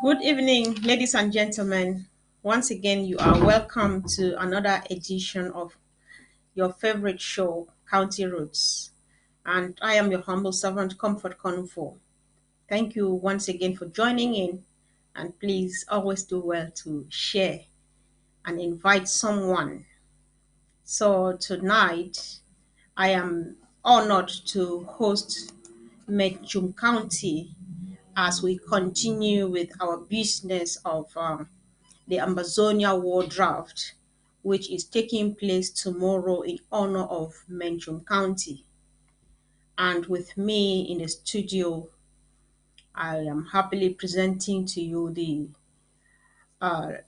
Good evening, ladies and gentlemen. Once again, you are welcome to another edition of your favorite show, County Roots. And I am your humble servant, Comfort Konfor. Thank you once again for joining in. And please always do well to share and invite someone. So tonight, I am honored to host Menchum County as we continue with our business of the Amazonia War Draft, which is taking place tomorrow in honor of Menchum County. And with me in the studio, I am happily presenting to you the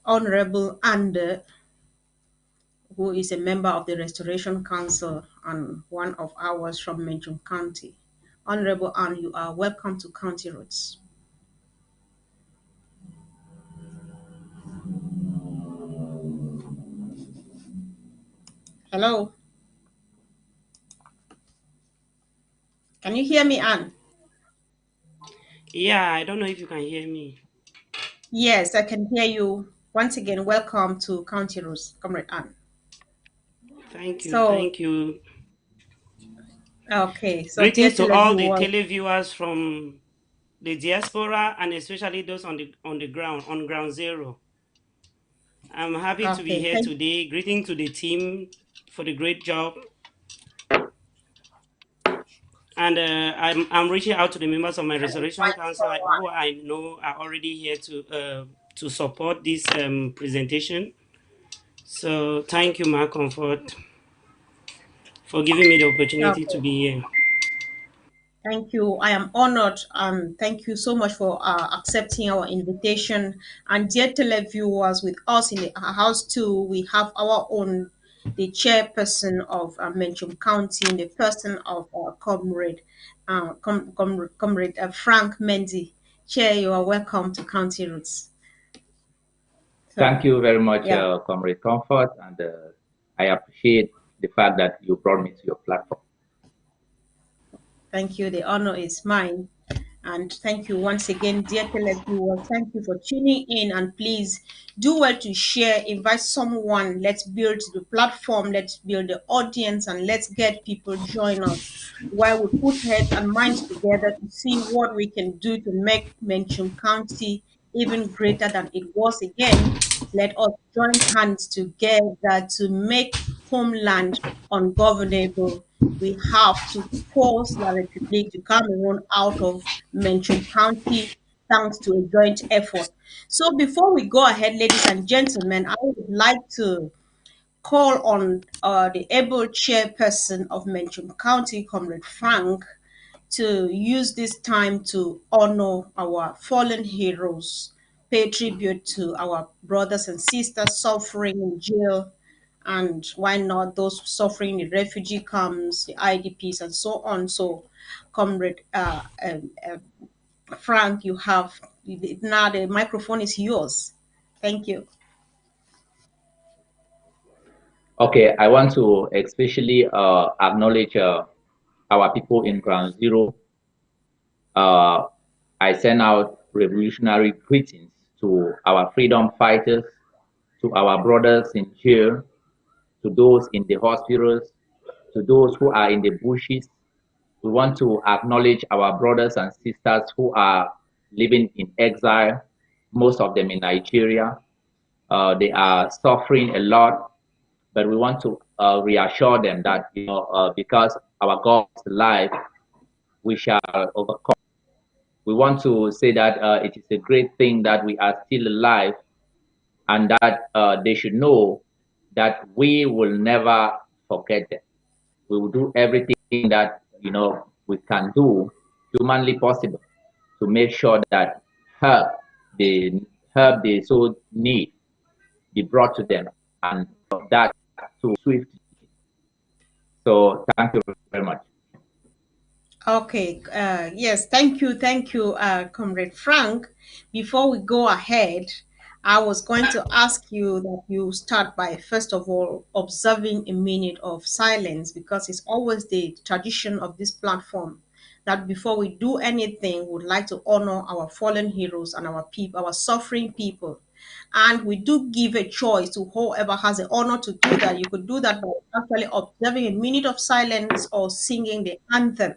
Honorable Ander, who is a member of the Restoration Council and one of ours from Menchum County. Honorable Anne, you are welcome to County Roads. Hello, can you hear me, Anne? Yeah, I don't know if you can hear me. Yes, I can hear you. Once again, welcome to County Roads, Comrade Anne. Thank you, So, thank you. okay, so dear Greetings to all the televiewers, televiewers from the diaspora and especially those on the ground, on ground zero. I'm happy to be okay, here today. Greeting to the team for the great job. And I'm reaching out to the members of my Restoration invite Council who someone. I know are already here to support this presentation. So thank you, Mark Comfort, for giving me the opportunity to Okay, be here. thank you. I am honored. Thank you so much for accepting our invitation. And dear televiewers, with us in the house too, we have our own, the chairperson of Menchum County, in the person of Comrade Frank Mendy. Chair, you are welcome to County Roots. So, Thank you very much, yeah. Comrade Comfort, and I appreciate the fact that you brought me to your platform. Thank you. The honor is mine. And thank you once again, dear televiewers. Thank you for tuning in. And please do well to share, invite someone. Let's build the platform, let's build the audience, and let's get people join us while we put heads and minds together to see what we can do to make Menchum County even greater than it was again. Let us join hands together to make homeland ungovernable. We have to force La République du Cameroon out of Menchum County thanks to a joint effort. So before we go ahead, ladies and gentlemen, I would like to call on the able chairperson of Menchum County, Comrade Frank, to use this time to honor our fallen heroes, pay tribute to our brothers and sisters suffering in jail, and why not those suffering in refugee camps, the IDPs, and so on. So, Comrade Frank, you have now the microphone is yours. Thank you. Okay, I want to especially acknowledge our people in Ground Zero. Uh, I send out revolutionary greetings to our freedom fighters, to our brothers in jail, to those in the hospitals, to those who are in the bushes. We want to acknowledge our brothers and sisters who are living in exile, most of them in Nigeria. They are suffering a lot, but we want to reassure them that because our God is alive, we shall overcome. We want to say that it is a great thing that we are still alive, and that they should know that we will never forget them. We will do everything that we can do humanly possible to make sure that help the help they so need be brought to them, and that too swiftly. So thank you very much. Okay, yes, thank you, Comrade Frank. Before we go ahead, I was going to ask you that you start by, first of all, observing a minute of silence because it's always the tradition of this platform that before we do anything, we'd like to honor our fallen heroes and our people, our suffering people. And we do give a choice to whoever has the honor to do that. You could do that by actually observing a minute of silence or singing the anthem.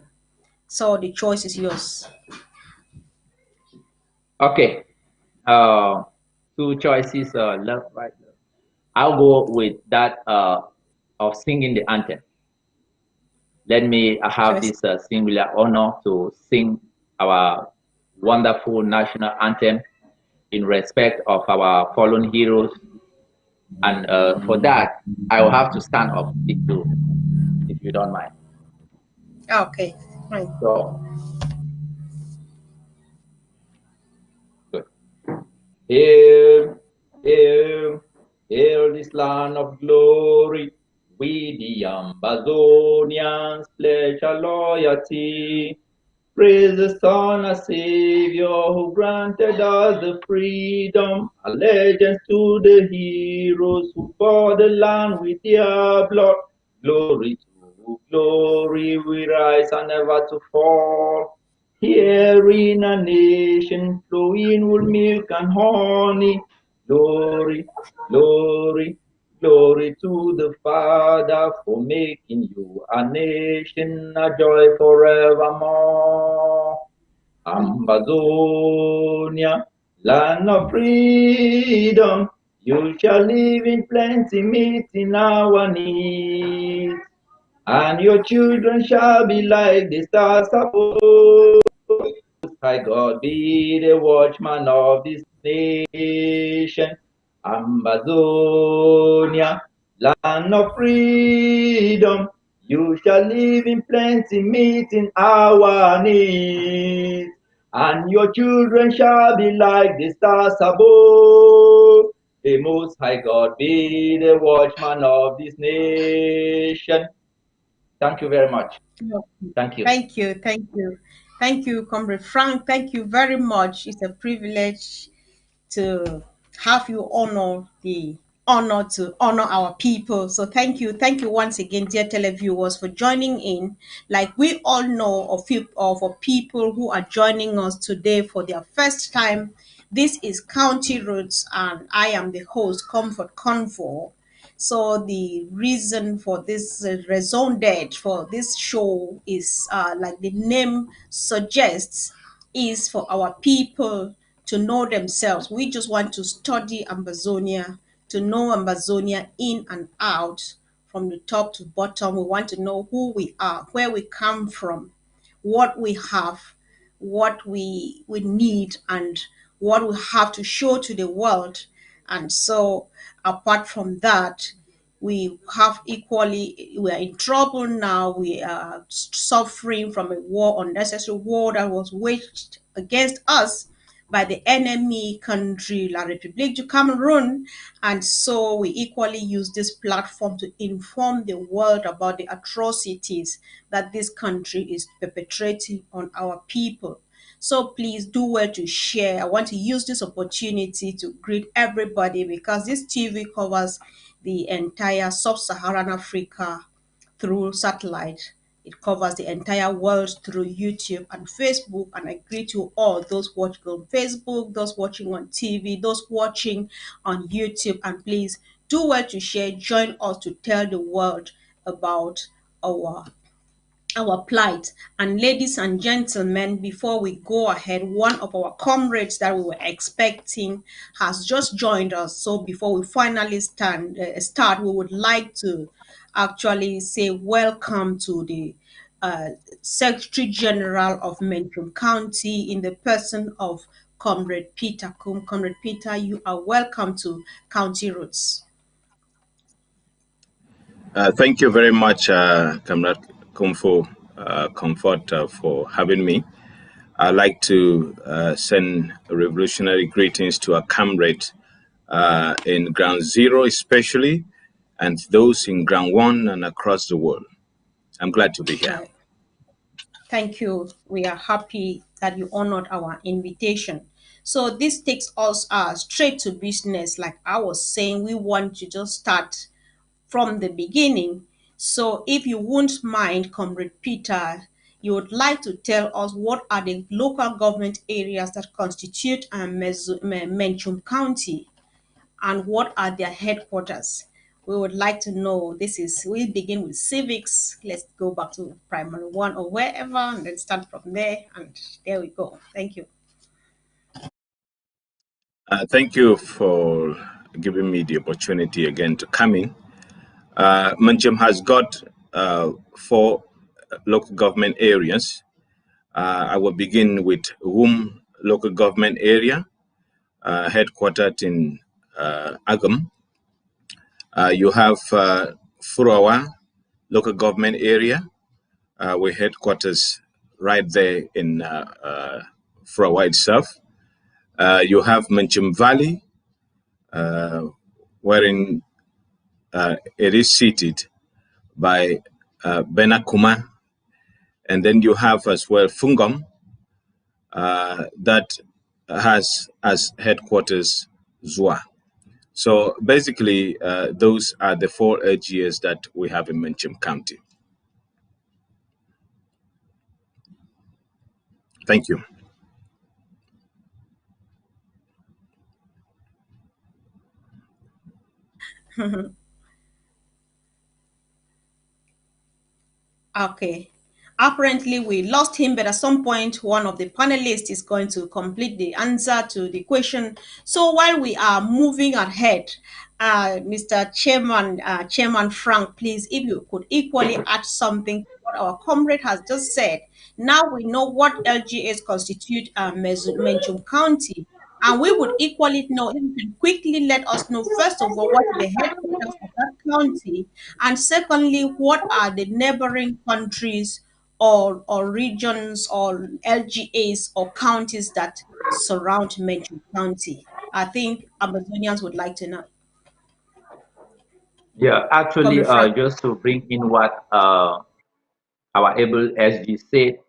So the choice is yours. Okay. Uh, Two choices. Left, right. Left. I'll go with that of singing the anthem. Let me have Interest. this singular honor to sing our wonderful national anthem in respect of our fallen heroes. And for that, I will have to stand up if you don't mind. Okay, fine. So, good. Hail, hail, hail this land of glory. We the Amazonians pledge our loyalty. Praise the Son, our Savior, who granted us the freedom. Allegiance to the heroes who bought the land with their blood. Glory to glory, we rise and never to fall. Here in a nation flowing with milk and honey. Glory, glory, glory to the Father for making you a nation, a joy forevermore. Amazonia, land of freedom, you shall live in plenty, meeting our needs. And your children shall be like the stars above. High God be the watchman of this nation. Amazonia, land of freedom, you shall live in plenty, meeting our needs. And your children shall be like the stars above. The Most High God be the watchman of this nation. Thank you very much. Thank you. Thank you, thank you, thank you, Comrade Frank. Thank you very much. It's a privilege to have you honor to honor our people. So thank you once again, dear televiewers, for joining in. Like we all know of people who are joining us today for their first time. This is County Roots, and I am the host, Comfort Konfor. So the reason for this raison d'etre for this show is, like the name suggests, is for our people to know themselves. We just want to study Amazonia, to know Amazonia in and out, from the top to bottom. We want to know who we are, where we come from, what we have, what we need, and what we have to show to the world. And so, apart from that, we have equally, we are in trouble now. We are suffering from a war, unnecessary war that was waged against us by the enemy country, La République du Cameroon. And so we equally use this platform to inform the world about the atrocities that this country is perpetrating on our people. So please do well to share. I want to use this opportunity to greet everybody, because this TV covers the entire sub-Saharan Africa through satellite. It covers the entire world through YouTube and Facebook. And I greet you all, those watching on Facebook, those watching on TV, those watching on YouTube. And please do well to share. Join us to tell the world about our plight. And ladies and gentlemen, before we go ahead, one of our comrades that we were expecting has just joined us. So before we finally start, we would like to actually say welcome to the uh, Secretary General of Menchum County, in the person of Comrade Peter Kum. Comrade Peter, you are welcome to County Roots. Thank you very much, Comrade Konfor, Comfort, for having me. I'd like to send revolutionary greetings to our comrade in Ground Zero, especially, and those in Ground One and across the world. I'm glad to be here. Right. Thank you. We are happy that you honored our invitation. So this takes us straight to business. Like I was saying, we want to just start from the beginning. So if you won't mind, Comrade Peter, you would like to tell us what are the local government areas that constitute Menchum County and what are their headquarters. We would like to know. We begin with civics. Let's go back to primary one or wherever and then start from there. And there we go. Thank you. Thank you for giving me the opportunity again to come in. Menchum has got four local government areas. I will begin with Wum local government area, headquartered in Agam. You have Furawa local government area, with headquarters right there in Furawa itself. You have Menchum Valley, wherein it is seated by Benakuma. And then you have as well Fungom, that has as headquarters Zua. So basically, those are the four LGAs that we have in Menchum County. Thank you. Okay. Apparently, we lost him, but at some point, one of the panelists is going to complete the answer to the question. So while we are moving ahead, Mr. Chairman Frank, please, if you could equally add something to what our comrade has just said. Now we know what LGAs constitute Menchum County. And we would equally know if you can quickly let us know, first of all, what is the headquarters of that county, and secondly, what are the neighboring countries or regions or LGAs or counties that surround Menchum County? I think Amazonians would like to know. Yeah, actually, Comrade Frank. just to bring in what our able SG said,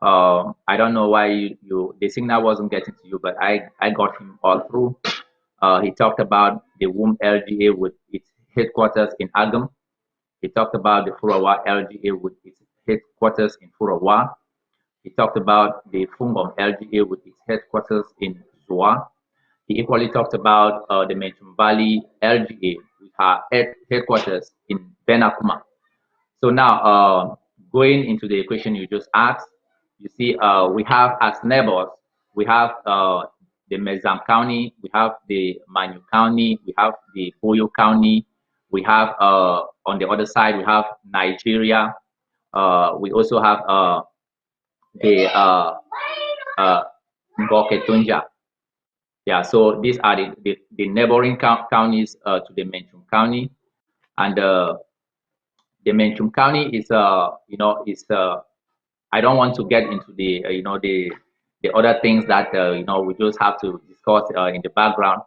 I don't know why the signal wasn't getting to you, but I got him all through. He talked about the WOM LGA with its headquarters in Agam. He talked about the Furawa LGA with its headquarters in Furawa. He talked about the Fungom LGA with its headquarters in Zua. He equally talked about the Menchum Valley LGA with her headquarters in Benakuma. So now, going into the question you just asked, you see, we have as neighbors, we have the Mezam County, we have the Manu County, we have the Boyo County, we have on the other side, we have Nigeria. We also have the Ngoke Tunja. Yeah, so these are the neighboring counties to the Menchum County. And the Menchum County is, I don't want to get into the, the other things that, we just have to discuss in the background.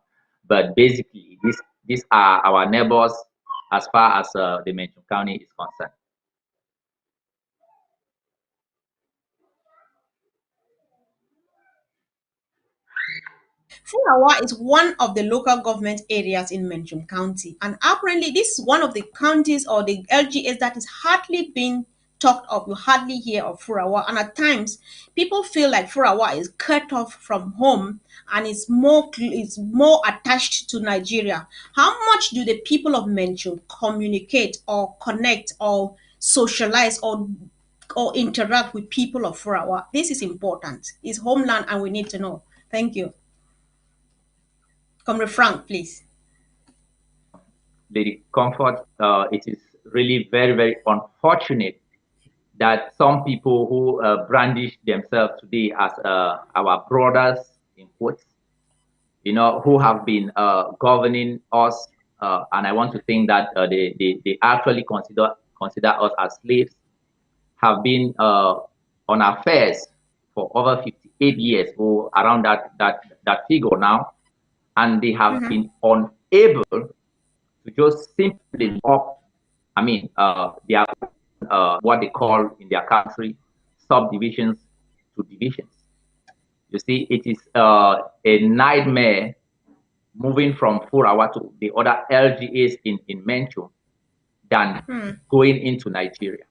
But basically, these are our neighbors as far as the Menchum County is concerned. Furawa is one of the local government areas in Menchum County, and apparently this is one of the counties or the LGAs that is hardly being talked of. You hardly hear of Furawa, and at times people feel like Furawa is cut off from home and is more attached to Nigeria. How much do the people of Menchum communicate or connect or socialize or interact with people of Furawa? This is important. It's homeland, and we need to know. Thank you. Comrade Frank, please. The comfort, it is really very, very unfortunate that some people who brandish themselves today as our brothers, in quotes, who have been governing us, and I want to think that they actually consider us as slaves, have been on affairs for over 58 years or around that figure now, and they have been unable to just simply up, their what they call in their country subdivisions to divisions. You see, it is a nightmare moving from Furawa to the other LGAs in Menchum than going into Nigeria.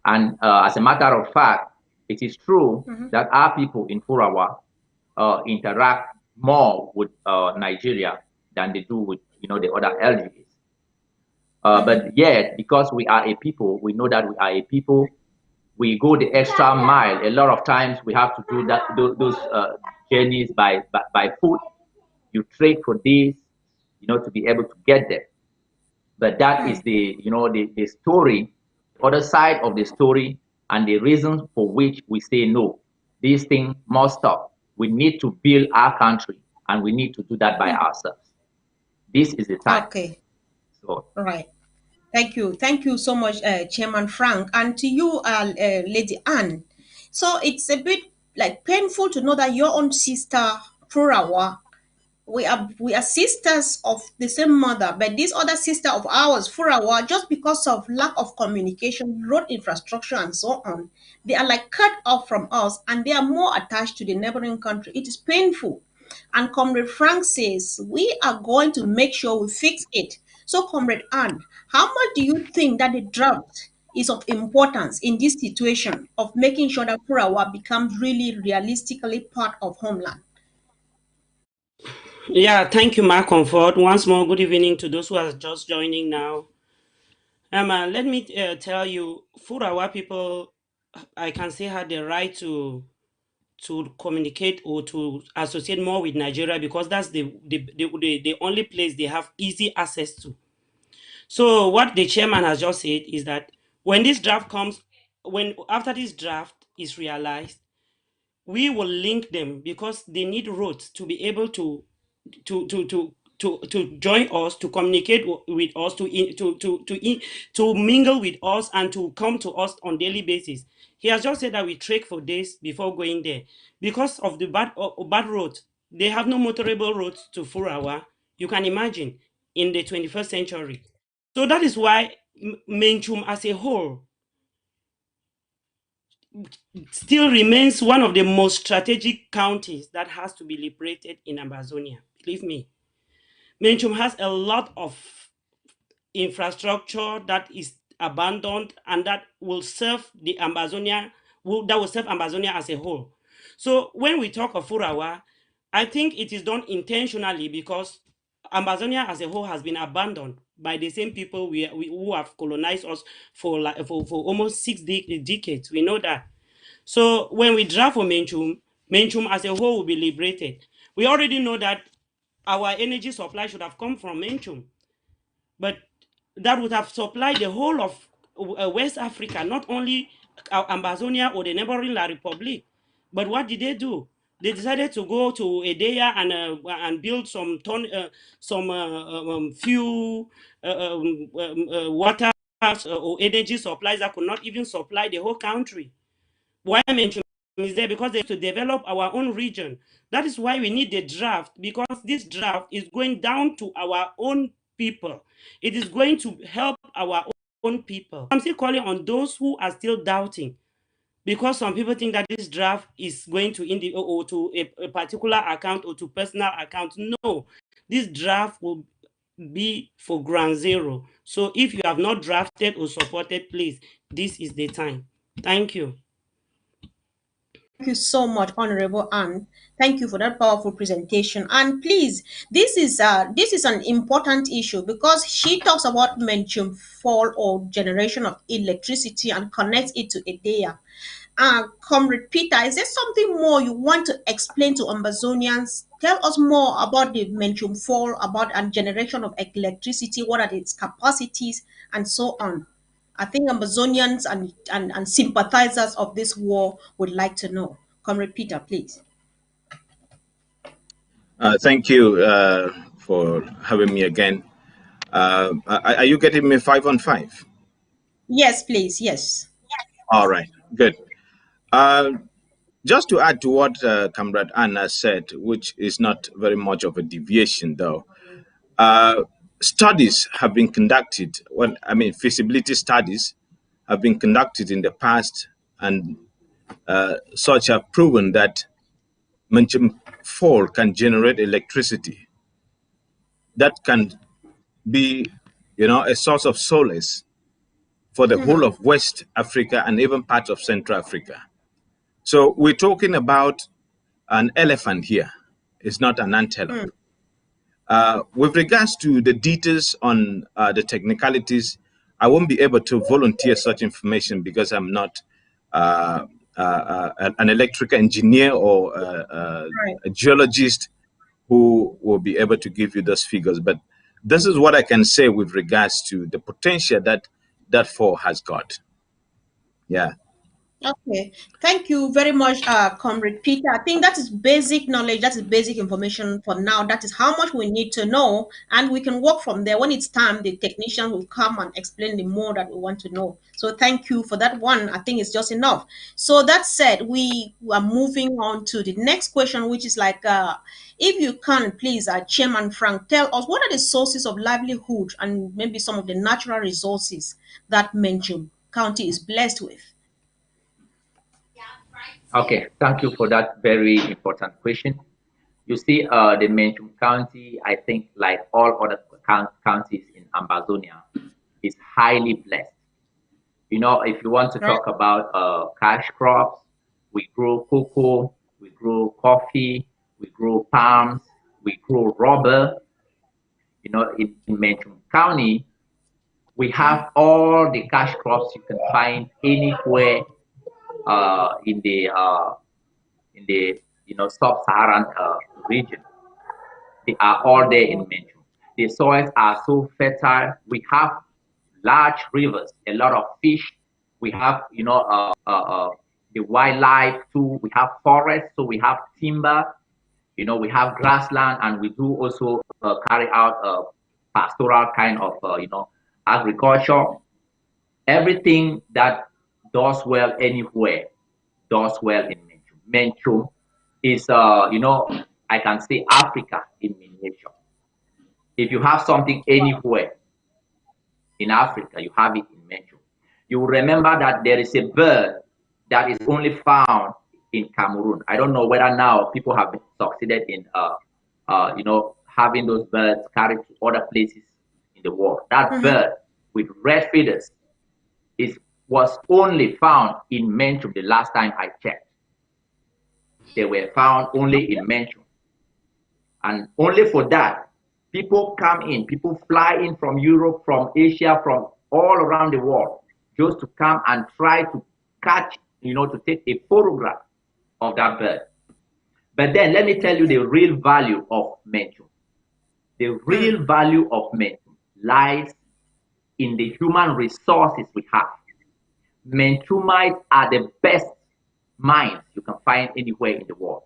And as a matter of fact, it is true that our people in Furawa interact more with Nigeria than they do with the other LGAs. But yet, because we are a people, we know that we are a people. We go the extra mile. A lot of times, we have to do those journeys by foot. You trade for this, to be able to get there. But that is the story, the other side of the story, and the reasons for which we say no. This thing must stop. We need to build our country, and we need to do that by ourselves. This is the time. Okay. So, All right. Thank you. Thank you so much, Chairman Frank. And to you, Lady Anne. So it's a bit like painful to know that your own sister, Furawa, we are sisters of the same mother, but this other sister of ours, Furawa, just because of lack of communication, road infrastructure, and so on, they are like cut off from us, and they are more attached to the neighboring country. It is painful. And Comrade Frank says we are going to make sure we fix it. So, Comrade Anne, how much do you think that the draft is of importance in this situation of making sure that Furawa becomes really realistically part of homeland? Yeah, thank you, Mark Comfort. Once more, good evening to those who are just joining now. Let me tell you, Furawa people, I can say, had the right to communicate or to associate more with Nigeria because that's the only place they have easy access to. So what the chairman has just said is that when this draft comes, when after this draft is realized, we will link them because they need roads to be able to to to to join us, to communicate with us, to mingle with us, and to come to us on daily basis. He has just said that we trek for days before going there because of the bad roads. They have no motorable roads to Furawa. You can imagine in the 21st century. So that is why Menchum as a whole still remains one of the most strategic counties that has to be liberated in Amazonia. Believe me, Menchum has a lot of infrastructure that is abandoned and that will serve the Amazonia, that will serve Amazonia as a whole. So when we talk of Furawa, I think it is done intentionally because Amazonia as a whole has been abandoned by the same people who have colonized us for almost decades. We know that. So when we draft for Menchum as a whole will be liberated. We already know that our energy supply should have come from Menchum, but that would have supplied the whole of West Africa, not only Amazonia or the neighboring La Republic. But what did they do? They decided to go to Edea and build some few water or energy supplies that could not even supply the whole country. Why I mention is there because they have to develop our own region. That is why we need the draft, because this draft is going down to our own people. It is going to help our own people. I'm still calling on those who are still doubting, because some people think that this draft is going to or to a particular account or to personal account. No, this draft will be for ground zero. So if you have not drafted or supported, please, this is the time. Thank you. Thank you so much, Honorable Anne. Thank you for that powerful presentation. And please, this is an important issue because she talks about Menchum fall or generation of electricity and connects it to Edea. Comrade Peter, is there something more you want to explain to Amazonians? Tell us more about the Menchum fall, about a generation of electricity, what are its capacities, and so on. I think Amazonians and sympathizers of this war would like to know. Comrade Peter, please. Thank you for having me again. Are you getting me 5 on 5? Yes, please. Yes. All right, good. Uh, just to add to what Comrade Anna said, which is not very much of a deviation, though, uh, studies have been conducted. Well, I mean, feasibility studies have been conducted in the past, and such have proven that Menchum Fall can generate electricity that can be, a source of solace for the whole of West Africa and even part of Central Africa. So we're talking about an elephant here. It's not an antelope. With regards to the details on the technicalities, I won't be able to volunteer such information because I'm not an electrical engineer or Right. a geologist who will be able to give you those figures. But this is what I can say with regards to the potential that that fall has got. Yeah. Okay, thank you very much, Comrade Peter. I think that is basic knowledge, that is basic information for now. That is how much we need to know, and we can work from there. When it's time, the technician will come and explain the more that we want to know. So, thank you for that one. I think it's just enough. So, that said, we are moving on to the next question, which is like, if you can, please, Chairman Frank, tell us what are the sources of livelihood and maybe some of the natural resources that Menchum County is blessed with. Okay, thank you for that very important question. You see, the Menchum County, I think, like all other counties in Amazonia, is highly blessed. You know, if you want to Right. talk about cash crops, we grow cocoa, we grow coffee, we grow palms, we grow rubber. You know, in Menchum County, we have all the cash crops you can find anywhere in the sub-Saharan region. They are all there in Menchum. The soils are so fertile. We have large rivers, a lot of fish. We have the wildlife too. We have forests, so we have timber. You know, we have grassland, and we do also carry out pastoral kind of agriculture. Everything that does well anywhere does well in Menchum. Menchum is, I can say Africa in miniature. If you have something anywhere in Africa, you have it in Menchum. You will remember that there is a bird that is only found in Cameroon. I don't know whether now people have succeeded in, having those birds carried to other places in the world. That Mm-hmm. bird with red feathers was only found in Menchum the last time I checked. They were found only in Menchum. And only for that, people come in, people fly in from Europe, from Asia, from all around the world, just to come and try to catch, to take a photograph of that bird. But then let me tell you the real value of Menchum. The real value of Menchum lies in the human resources we have. Menchumites are the best mines you can find anywhere in the world.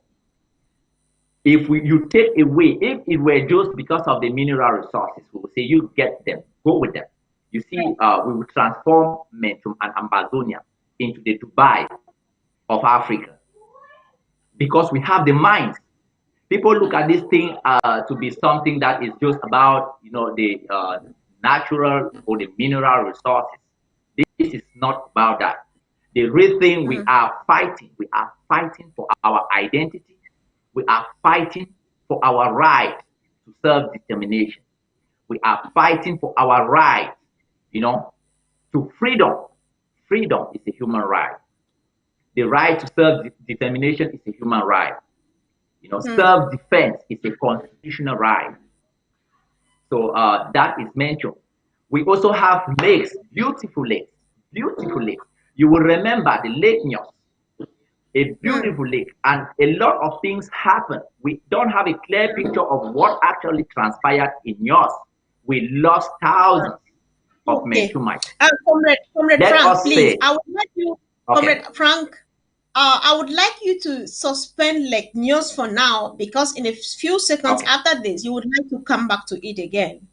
If you take away, if it were just because of the mineral resources, we will say you get them, go with them. You see, we will transform Menchum and Amazonia into the Dubai of Africa because we have the mines. People look at this thing to be something that is just about, the natural or the mineral resources. This is not about that. The real thing we are fighting for our identity. We are fighting for our right to self-determination. We are fighting for our right, to freedom. Freedom is a human right. The right to self-determination is a human right. Self-defense is a constitutional right. So that is mentioned. We also have lakes, beautiful lakes, beautiful lakes. You will remember the Lake Nyos, a beautiful lake, and a lot of things happen. We don't have a clear picture of what actually transpired in Nyos. We lost thousands of Okay. Menchumites. Comrade Let Frank, us please. say, I would like you, okay, Comrade Frank, I would like you to suspend like news for now because in a few seconds okay, after this, you would like to come back to it again.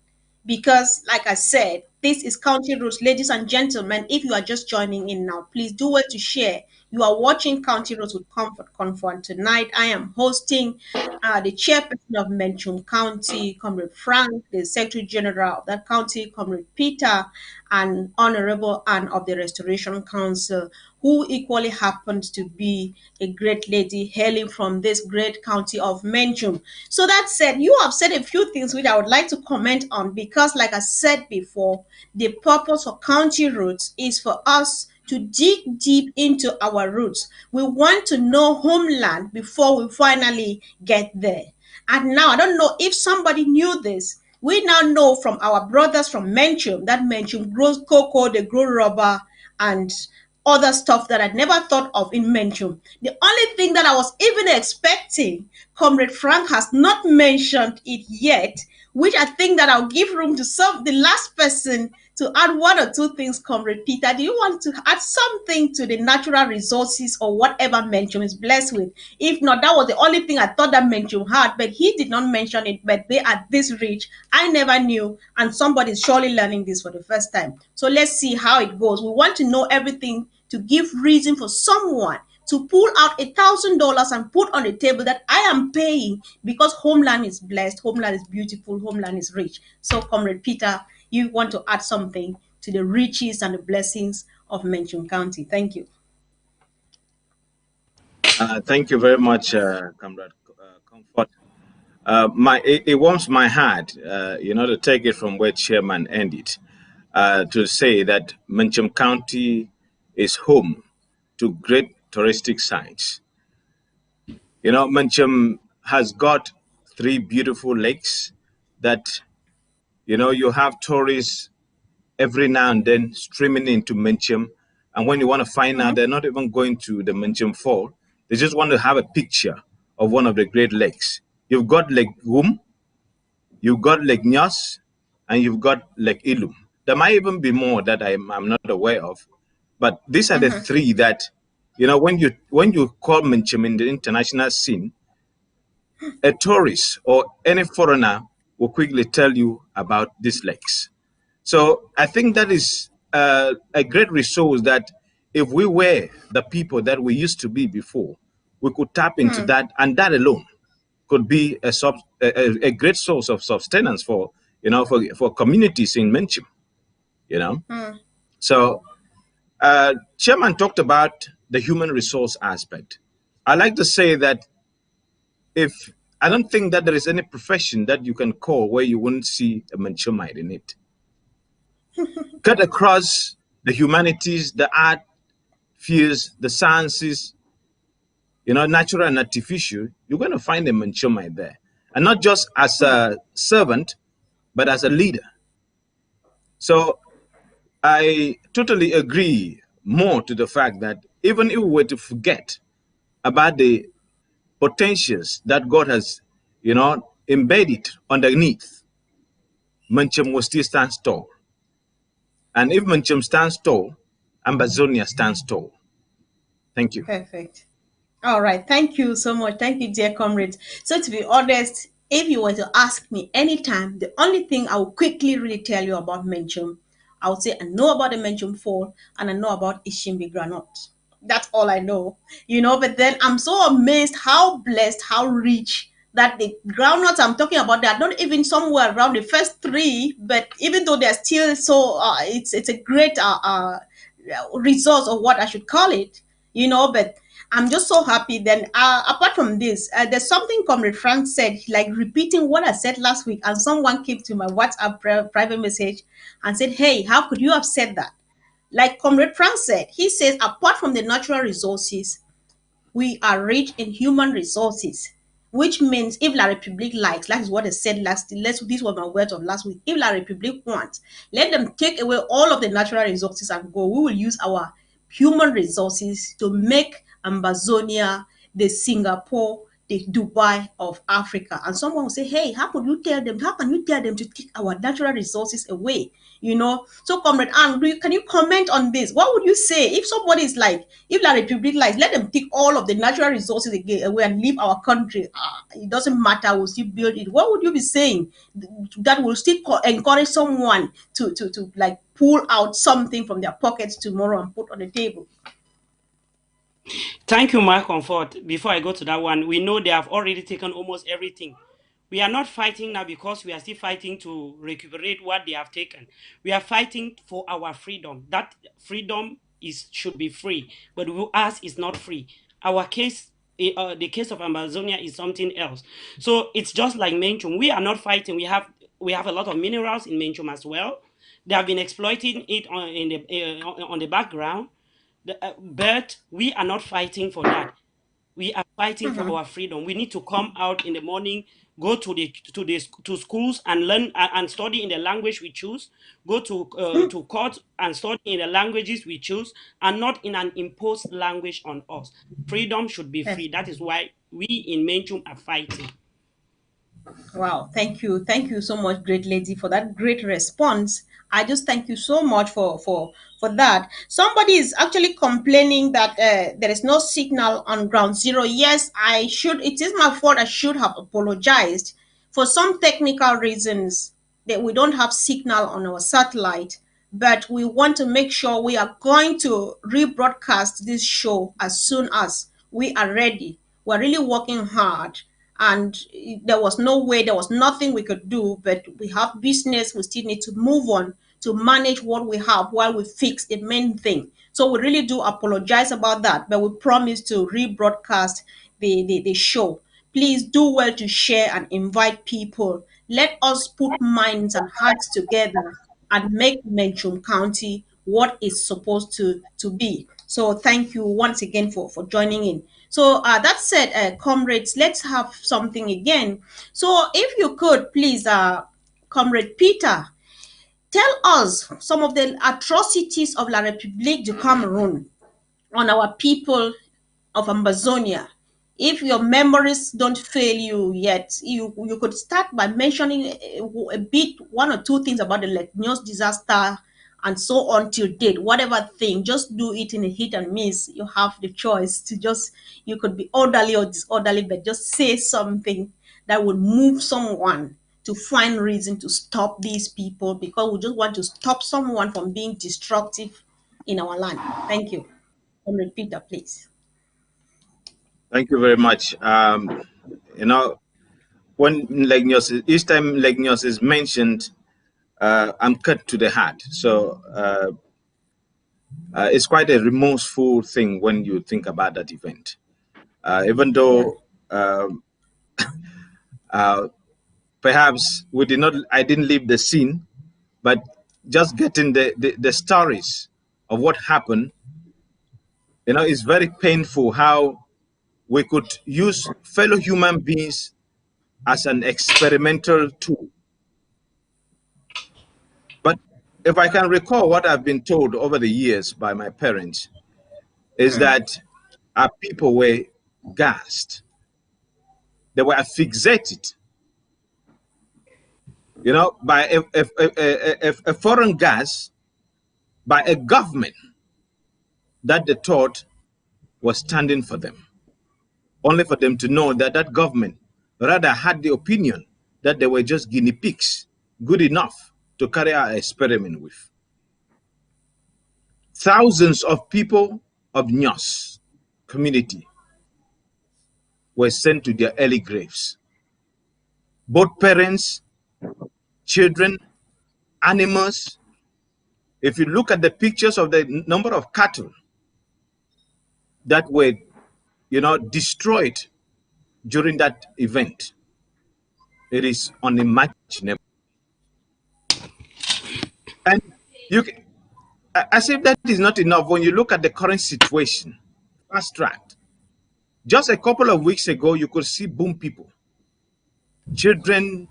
Because, like I said, this is County Roads. Ladies and gentlemen, if you are just joining in now, please do well to share. You are watching County Roads with Konfor. And tonight, I am hosting the chairperson of Menchum County, Comrade Frank, the Secretary General of that county, Comrade Peter, and Honorable Anne of the Restoration Council, who equally happens to be a great lady hailing from this great county of Menchum. So that said, you have said a few things which I would like to comment on because, like I said before, The purpose for county roots is for us to dig deep into our roots. We want to know homeland before we finally get there. And now, I don't know if somebody knew this. We now know from our brothers from Menchum that Menchum grows cocoa, they grow rubber, and other stuff that I never thought of in Menchum. The only thing that I was even expecting, Comrade Frank has not mentioned it yet, which I think that I'll give room to some the last person to add one or two things. Comrade Peter, do you want to add something to the natural resources or whatever Menchum is blessed with? If not, that was the only thing I thought that Menchum had, but he did not mention it. But they are this rich. I never knew, and somebody's surely learning this for the first time. So let's see how it goes. We want to know everything to give reason for someone to pull out $1,000 and put on the table that I am paying because homeland is blessed, homeland is beautiful, homeland is rich. So, Comrade Peter, you want to add something to the riches and the blessings of Menchum County. Thank you. Thank you very much, Comrade Comfort. It warms my heart, to take it from where Chairman ended, to say that Menchum County is home to great touristic sites. Menchum has got three beautiful lakes that, you have tourists every now and then streaming into Menchum. And when you want to find out, Mhm, they're not even going to the Menchum Fall. They just want to have a picture of one of the great lakes. You've got Lake Wum, you've got Lake Nyos, and you've got Lake Ilum. There might even be more that I'm not aware of. But these are the mhm, three that, when you call Menchum in the international scene, a tourist or any foreigner will quickly tell you about these lakes. So I think that is a great resource that if we were the people that we used to be before, we could tap into hmm, that, and that alone could be a great source of sustenance for communities in Menchim. You know, hmm. so Chairman talked about the human resource aspect. I like to say that if I don't think that there is any profession that you can call where you wouldn't see a Menchumite in it. Cut across the humanities, the art, fields, the sciences, natural and artificial, you're going to find a Menchumite there. And not just as a servant, but as a leader. So I totally agree more to the fact that even if we were to forget about the potentials that God has, embedded underneath, Menchum will still stand tall. And if Menchum stands tall, Ambazonia stands tall. Thank you. Perfect. All right. Thank you so much. Thank you, dear comrades. So, to be honest, if you were to ask me anytime, the only thing I will quickly really tell you about Menchum, I would say I know about the Menchum Fall and I know about Ishimbi Granite. That's all I know, But then I'm so amazed how blessed, how rich that the groundnuts I'm talking about, they are not even somewhere around the first three, but even though they're still so, it's a great resource or what I should call it, But I'm just so happy. Then, apart from this, there's something Comrade Frank said, like repeating what I said last week, and someone came to my WhatsApp private message and said, "Hey, how could you have said that?" Like Comrade Frank said, he says, apart from the natural resources, we are rich in human resources, which means if La Republic likes, that is what they said last. These were my words of last week. If La Republic wants, let them take away all of the natural resources and go. We will use our human resources to make Amazonia the Singapore, the Dubai of Africa. And someone will say, hey, how could you tell them? How can you tell them to take our natural resources away? So Comrade Anne, can you comment on this? What would you say if somebody is like, if La Republic likes, let them take all of the natural resources away and leave our country? It doesn't matter, we'll still build it. What would you be saying that will still encourage someone to like pull out something from their pockets tomorrow and put on the table? Thank you, my comfort. Before I go to that one, we know they have already taken almost everything. We are not fighting now because we are still fighting to recuperate what they have taken. We are fighting for our freedom. That freedom should be free, but with us is not free. Our case, the case of Amazonia is something else. So it's just like Menchum. We are not fighting. We have a lot of minerals in Menchum as well. They have been exploiting it on the background. But we are not fighting for that. We are fighting for our freedom. We need to come out in the morning, go to schools and learn and study in the language we choose, go to court and study in the languages we choose, and not in an imposed language on us. Freedom should be free. Yes. That is why we in Menchum are fighting. Wow, thank you. Thank you so much, great lady, for that great response. I just thank you so much for that. Somebody is actually complaining that there is no signal on ground zero. Yes, I should. It is my fault. I should have apologized for some technical reasons that we don't have signal on our satellite, but we want to make sure we are going to rebroadcast this show as soon as we are ready. We're really working hard, and there was no way, there was nothing we could do, but we have business. We still need to move on to manage what we have while we fix the main thing. So we really do apologize about that, but we promise to rebroadcast the show. Please do well to share and invite people. Let us put minds and hearts together and make Menchum County what it's supposed to be. So thank you once again for joining in. So that said, comrades, let's have something again. So if you could please, Comrade Peter, tell us some of the atrocities of La République du Cameroon on our people of Amazonia. If your memories don't fail you yet, you could start by mentioning a bit, one or two things about the Letnos disaster and so on till date. Whatever thing, just do it in a hit and miss. You have the choice to just, you could be orderly or disorderly, but just say something that would move someone to find reason to stop these people, because we just want to stop someone from being destructive in our land. Thank you. Comrade Peter, please. Thank you very much. You know, when each time Legnos is mentioned, I'm cut to the heart. So it's quite a remorseful thing when you think about that event. Even Yeah. though uh, perhaps I didn't leave the scene, but just getting the stories of what happened, it's very painful how we could use fellow human beings as an experimental tool. But if I can recall what I've been told over the years by my parents, is that our people were gassed. They were fixated, by a foreign gas, by a government that they thought was standing for them, only for them to know that that government rather had the opinion that they were just guinea pigs, good enough to carry out an experiment with. Thousands of people of Nyos community were sent to their early graves. Both parents, children, animals. If you look at the pictures of the number of cattle that were, destroyed during that event, it is unimaginable. And you can, as if that is not enough, when you look at the current situation, fast tracked. Just a couple of weeks ago, you could see boom people, children,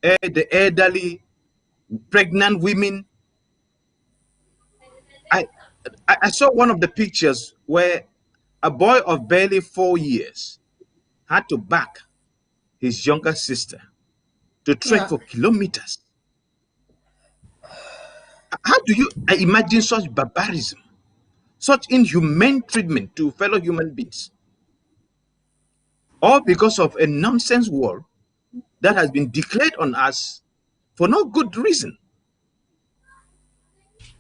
the elderly, pregnant women. I, I saw one of the pictures where a boy of barely 4 years had to back his younger sister to trek Yeah. for kilometers. How do you imagine such barbarism, such inhumane treatment to fellow human beings? All because of a nonsense war that has been declared on us for no good reason.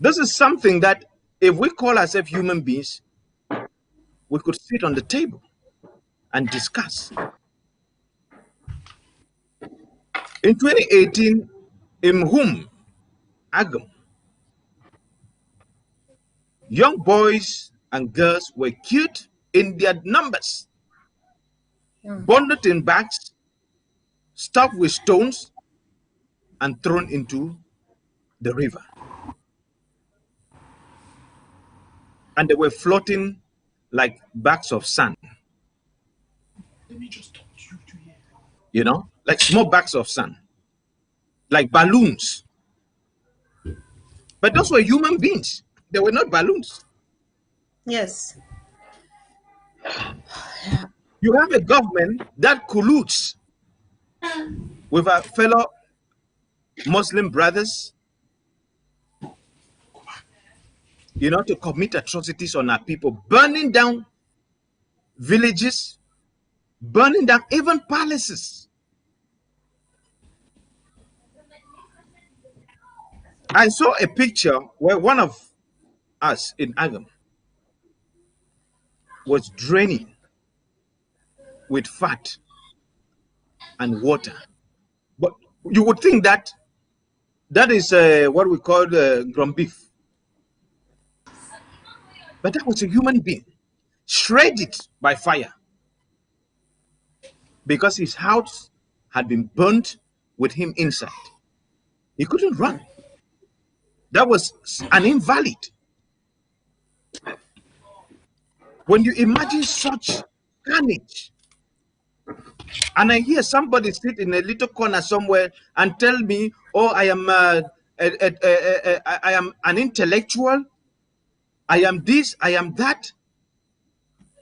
This is something that, if we call ourselves human beings, we could sit on the table and discuss. In 2018, in whom Agam, young boys and girls were killed in their numbers, Yeah. bundled in bags, stuffed with stones, and thrown into the river. and they were floating like bags of sand. You know, like small bags of sand, like balloons. But those were human beings. They were not balloons. Yes. You have a government that colludes with our fellow Muslim brothers, you know, to commit atrocities on our people, burning down villages, burning down even palaces. I saw a picture where one of us in Agam was draining with fat and water. But you would think that that is what we call ground beef. But that was a human being, shredded by fire because his house had been burnt with him inside. He couldn't run. That was an invalid. When you imagine such carnage, and I hear somebody sit in a little corner somewhere and tell me, "Oh, I am an intellectual. I am this. I am that,"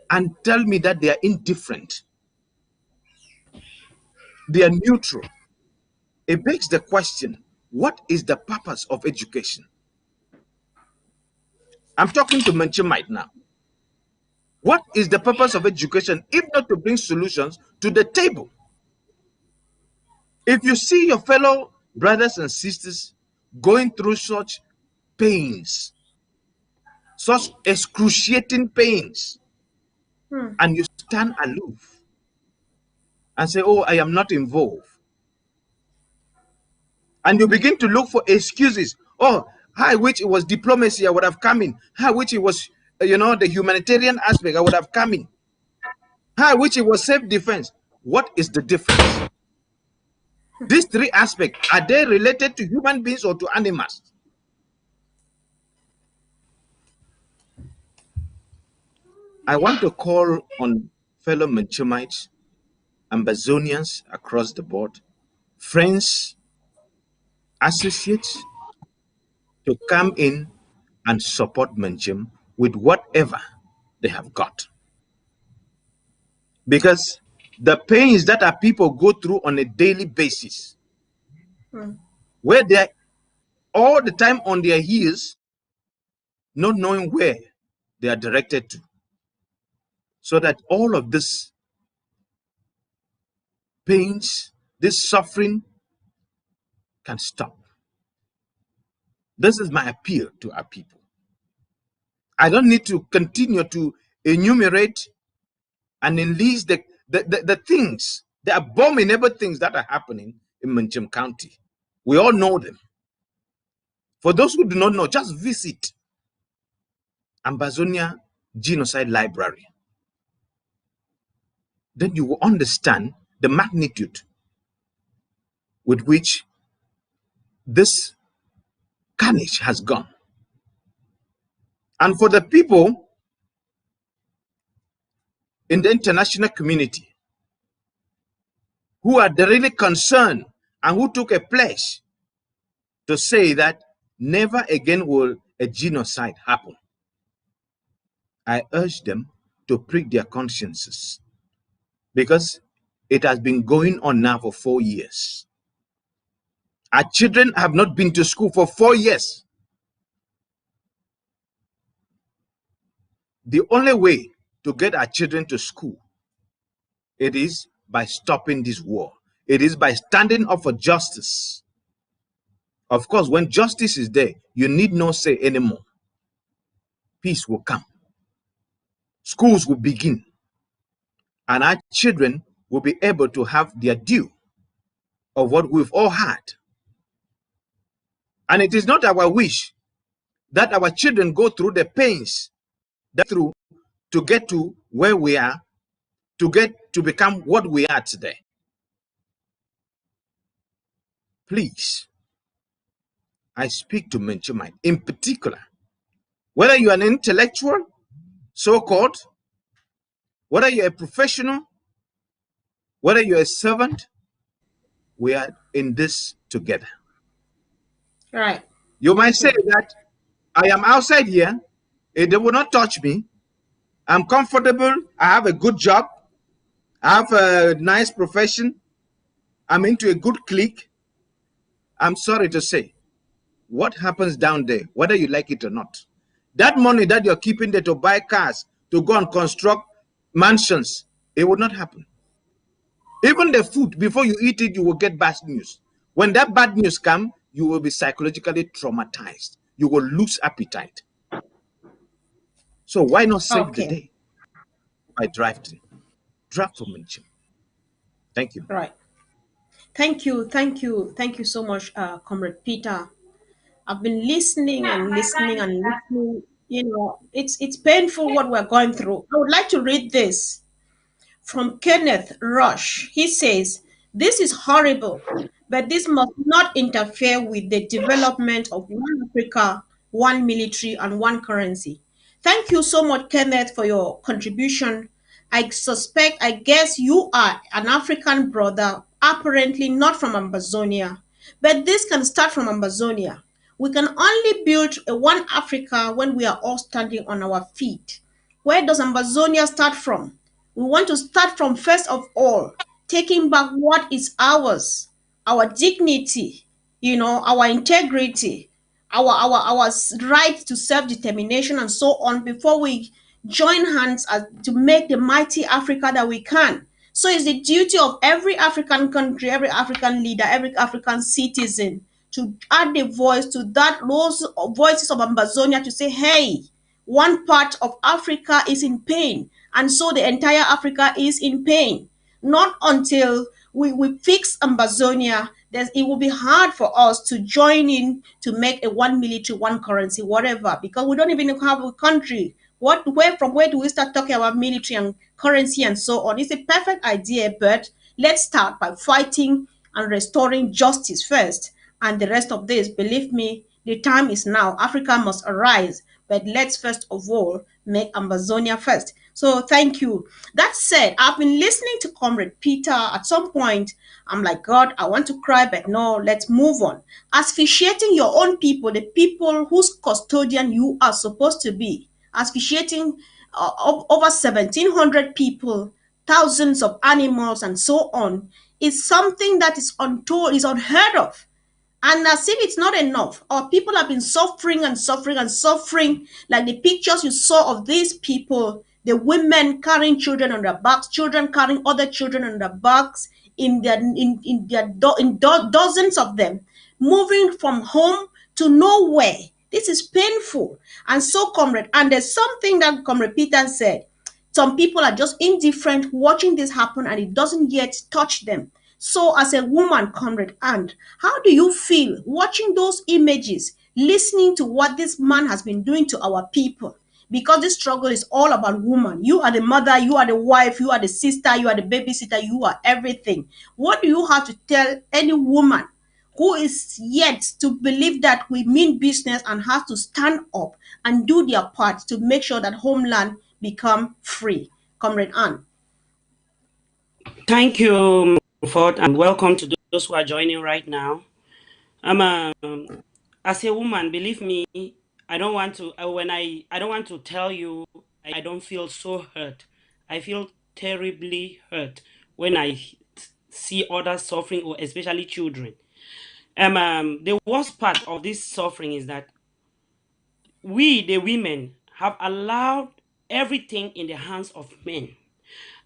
and tell me that they are indifferent, they are neutral. It begs the question: what is the purpose of education? I'm talking to Menchumite now. What is the purpose of education if not to bring solutions to the table? If you see your fellow brothers and sisters going through such pains, such excruciating pains, and you stand aloof and say, "Oh, I am not involved," and you begin to look for excuses. "Oh, I wish it was diplomacy, I would have come in. I wish it was, the humanitarian aspect, I would have come in. I wish it was self-defense." What is the difference? These three aspects, are they related to human beings or to animals? I want to call on fellow Menchumites, Ambazonians across the board, friends, associates, to come in and support Menchum with whatever they have got. Because the pains that our people go through on a daily basis, where they're all the time on their heels, not knowing where they are directed to, so that all of this pains, this suffering can stop. This is my appeal to our people. I don't need to continue to enumerate and enlist the things, the abominable things that are happening in Menchum County. We all know them. For those who do not know, just visit Ambazonia Genocide Library. Then you will understand the magnitude with which this carnage has gone. And for the people in the international community who are really concerned and who took a pledge to say that never again will a genocide happen, I urge them to prick their consciences, because it has been going on now for 4 years. Our children have not been to school for 4 years. The only way to get our children to school, it is by stopping this war. It is by standing up for justice. Of course, when justice is there, you need no say anymore. Peace will come. Schools will begin. And our children will be able to have their due of what we've all had. And it is not our wish that our children go through the pains that through to get to where we are, to become what we are today. Please, I speak to Menchumite in particular. Whether you're an intellectual, so called, whether you're a professional, whether you're a servant, we are in this together. Right. You might say that I am outside here, they will not touch me. I'm comfortable, I have a good job, I have a nice profession, I'm into a good clique. I'm sorry to say, what happens down there, whether you like it or not, that money that you're keeping there to buy cars, to go and construct mansions, it will not happen. Even the food, before you eat it, you will get bad news. When that bad news comes, you will be psychologically traumatized. You will lose appetite. So why not save the Okay. day by drafting? Draft for Menchum. Thank you. Right. Thank you. Thank you. Thank you so much, Comrade Peter. I've been listening and listening and listening. It's painful what we're going through. I would like to read this from Kenneth Rush. He says, "This is horrible, but this must not interfere with the development of one Africa, one military, and one currency." Thank you so much, Kenneth, for your contribution. I guess you are an African brother, apparently not from Amazonia, but this can start from Amazonia. We can only build a one Africa when we are all standing on our feet. Where does Amazonia start from? We want to start from first of all, taking back what is ours, our dignity, our integrity, our right to self-determination and so on before we join hands to make the mighty Africa that we can. So it's the duty of every African country, every African leader, every African citizen to add a voice to those voices of Amazonia to say, hey, one part of Africa is in pain, and so the entire Africa is in pain. Not until we fix Amazonia, it will be hard for us to join in to make a one military, one currency, whatever, because we don't even have a country. From where do we start talking about military and currency and so on? It's a perfect idea, but let's start by fighting and restoring justice first. And the rest of this, believe me, the time is now. Africa must arise. But let's first of all make Amazonia first. So thank you. That said, I've been listening to Comrade Peter. At some point, I'm like, God, I want to cry, but no, let's move on. Asphyxiating your own people, the people whose custodian you are supposed to be, asphyxiating over 1,700 people, thousands of animals, and so on, is something that is untold, is unheard of. And as if it's not enough, our people have been suffering and suffering and suffering. Like the pictures you saw of these people, the women carrying children on their backs, children carrying other children on their backs, in dozens of them, moving from home to nowhere. This is painful. And so, comrade, and there's something that Comrade Peter said. Some people are just indifferent watching this happen and it doesn't yet touch them. So, as a woman, Comrade Anne, how do you feel watching those images, listening to what this man has been doing to our people? Because this struggle is all about woman. You are the mother, you are the wife, you are the sister, you are the babysitter, you are everything. What do you have to tell any woman who is yet to believe that we mean business and has to stand up and do their part to make sure that homeland become free? Comrade Anne. Thank you, Ford, and welcome to those who are joining right now. As a woman, believe me, I don't want to. I don't want to tell you, I don't feel so hurt. I feel terribly hurt when I see others suffering, or especially children. The worst part of this suffering is that we, the women, have allowed everything in the hands of men.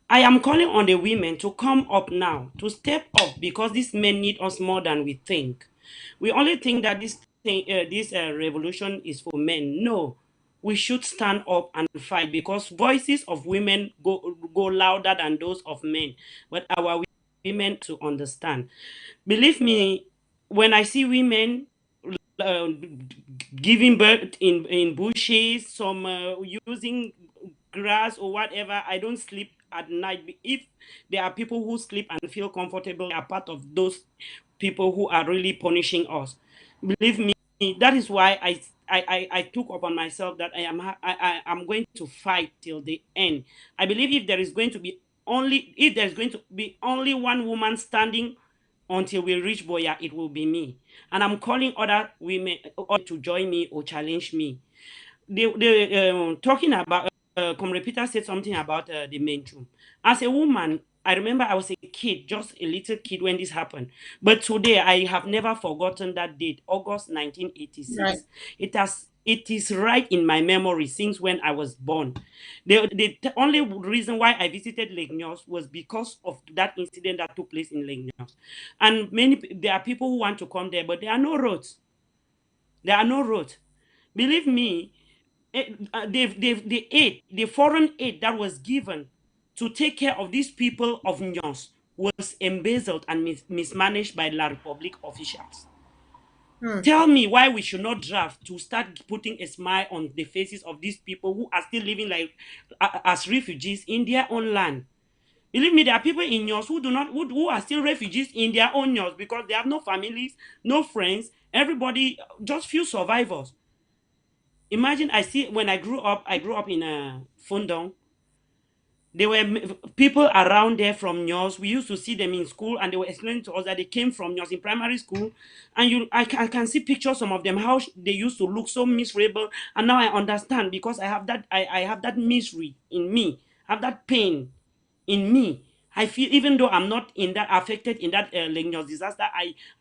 I am calling on the women to come up now, to step up, because these men need us more than we think. We only think that this revolution is for men. No, we should stand up and fight, because voices of women go louder than those of men. But our women to understand. Believe me, when I see women uh, giving birth in bushes, some using grass or whatever, I don't sleep at night. If there are people who sleep and feel comfortable, they are part of those people who are really punishing us. Believe me, that is why I took upon myself that I'm going to fight till the end. I believe if there's going to be only one woman standing until we reach Boya, it will be me. And I'm calling other women to join me or challenge me. Talking about Comrade Peter said something about the Menchum. As a woman, I remember I was a kid, just a little kid when this happened. But today, I have never forgotten that date, August Right. 1986. It is right in my memory since when I was born. The only reason why I visited Lake Nyos was because of that incident that took place in Lake Nyos. And there are people who want to come there, but there are no roads. There are no roads. Believe me, the foreign aid that was given to take care of these people of Nyos was embezzled and mismanaged by La Republic officials. Hmm. Tell me why we should not draft to start putting a smile on the faces of these people who are still living like as refugees in their own land. Believe me, there are people in Nyos who are still refugees in their own Nyos because they have no families, no friends. Everybody, just few survivors. Imagine when I grew up in Fundong. There were people around there from Nyos. We used to see them in school, and they were explaining to us that they came from Nyos in primary school. And I can see pictures some of them how they used to look so miserable. And now I understand because I have that misery in me, I have that pain in me. I feel even though I'm not in that affected in that Lagos disaster,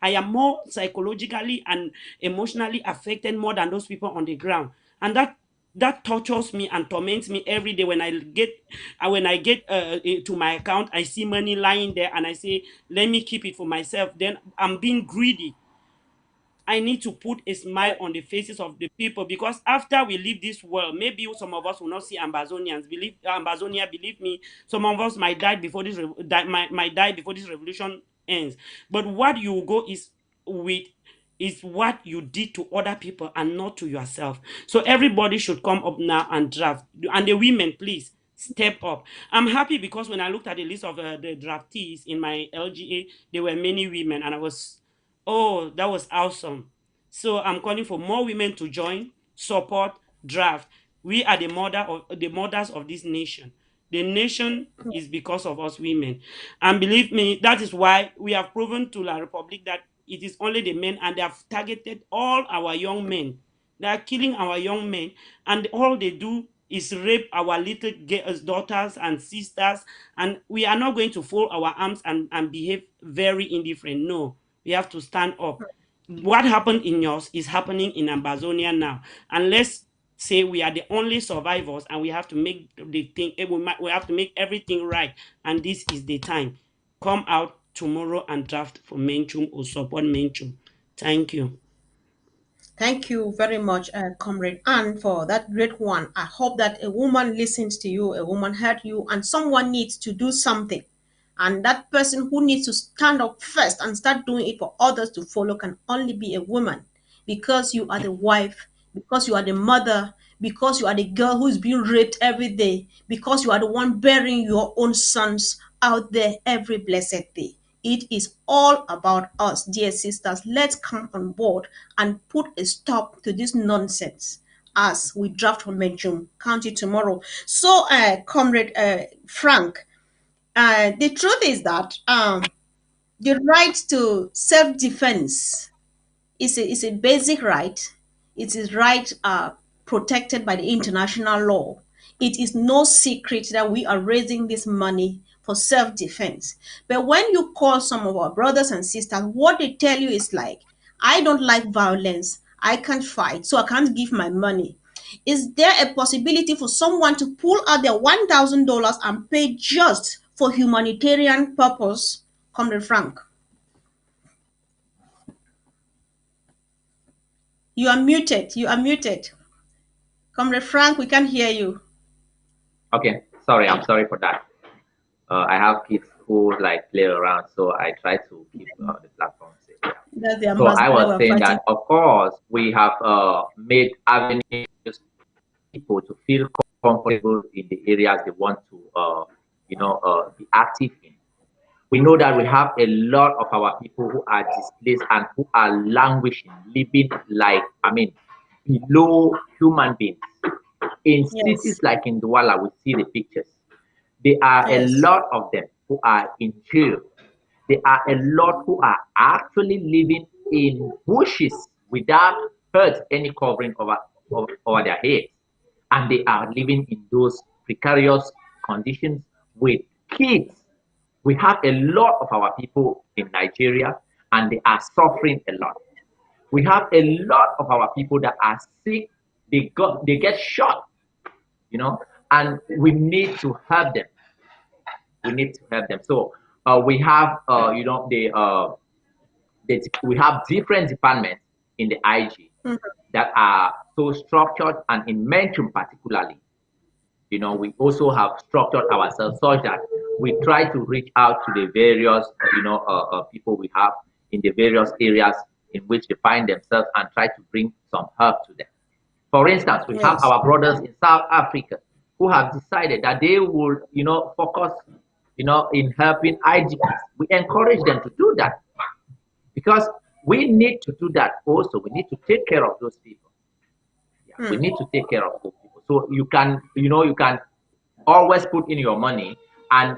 I am more psychologically and emotionally affected more than those people on the ground, and that tortures me and torments me every day when I get to my account. I see money lying there, and I say, let me keep it for myself. Then I'm being greedy. I need to put a smile on the faces of the people because after we leave this world, maybe some of us will not see Ambazonians. Ambazonia, believe me, some of us might die before might die before this revolution ends. But what you go with is what you did to other people and not to yourself. So everybody should come up now and draft. And the women, please step up. I'm happy because when I looked at the list of the draftees in my LGA, there were many women, and I was, oh, that was awesome. So I'm calling for more women to join, support, draft. We are the mothers of this nation. The nation is because of us women. And believe me, that is why we have proven to La Republic that it is only the men, and they have targeted all our young men. They are killing our young men, and all they do is rape our little daughters and sisters. And we are not going to fold our arms and behave very indifferent. No, we have to stand up. What happened in yours is happening in Amazonia now. And let's say we are the only survivors, and we have to make the thing, we have to make everything right. And this is the time. Come out tomorrow and draft for Menchum or support Menchum. Thank you. Thank you very much, Comrade Anne, for that great one. I hope that a woman listens to you, a woman heard you, and someone needs to do something. And that person who needs to stand up first and start doing it for others to follow can only be a woman, because you are the wife, because you are the mother, because you are the girl who is being raped every day, because you are the one burying your own sons out there every blessed day. It is all about us, dear sisters. Let's come on board and put a stop to this nonsense as we draft Menchum County tomorrow. So, Comrade Frank, the truth is that the right to self-defense is a basic right. It is right protected by the international law. It is no secret that we are raising this money for self-defense. But when you call some of our brothers and sisters, what they tell you is like, I don't like violence. I can't fight, so I can't give my money. Is there a possibility for someone to pull out their $1,000 and pay just for humanitarian purpose? Comrade Frank, you are muted. You are muted. Comrade Frank, we can hear you. Okay, sorry, I'm sorry for that. I have kids who like play around, so I try to keep the platform safe. Yeah. That's the So I ambassador was we're saying fighting. that, of course, we have made avenues people to feel comfortable in the areas they want to, be active in. We know that we have a lot of our people who are displaced and who are languishing, living like, I mean, below human beings. In cities Yes. like in Douala, we see the pictures. There are a Yes. lot of them who are in jail. There are a lot who are actually living in bushes without hurt any covering over their heads. And they are living in those precarious conditions with kids. We have a lot of our people in Nigeria and they are suffering a lot. We have a lot of our people that are sick, they get shot, you know, and we need to help them. We need to help them. So we have, we have different departments in the IG Mhm. that are so structured, and in Menchum particularly, you know, we also have structured ourselves such that we try to reach out to the various, people we have in the various areas in which they find themselves and try to bring some help to them. For instance, we have Yes. our brothers in South Africa who have decided that they will, focus, in helping IDPs. We encourage them to do that because we need to do that also. We need to take care of those people. Yeah, we Hmm. need to take care of those people. So you can always put in your money and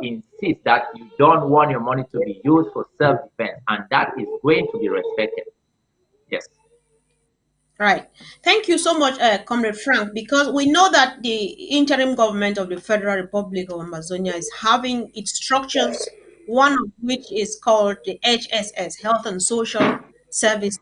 insist that you don't want your money to be used for self-defense, and that is going to be respected. Yes. Right. Thank you so much, Comrade Frank, because we know that the interim government of the Federal Republic of Amazonia is having its structures, one of which is called the HSS, Health and Social Service.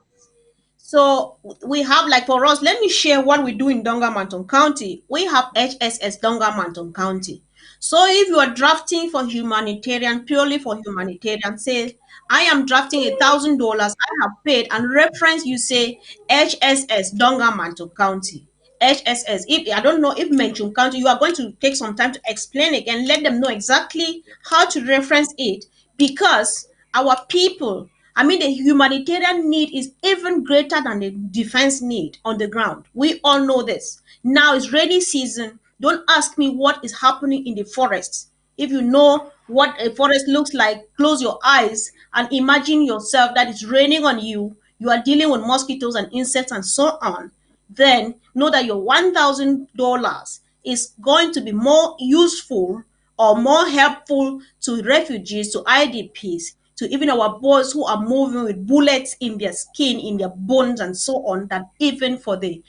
So we have, like, for us, let me share what we do in Dongamanton County. We have HSS Dongamanton County. So if you are drafting for humanitarian, purely for humanitarian, say I am drafting $1,000, I have paid, and reference you say HSS Dongamanton County. HSS. If I don't know if Menchum County, you are going to take some time to explain again, let them know exactly how to reference it, because our people, I mean, the humanitarian need is even greater than the defense need on the ground. We all know this. Now it's rainy season. Don't ask me what is happening in the forests. If you know what a forest looks like, close your eyes and imagine yourself that it's raining on you. You are dealing with mosquitoes and insects and so on. Then know that your $1,000 is going to be more useful or more helpful to refugees, to IDPs, to even our boys who are moving with bullets in their skin, in their bones, and so on, than even for the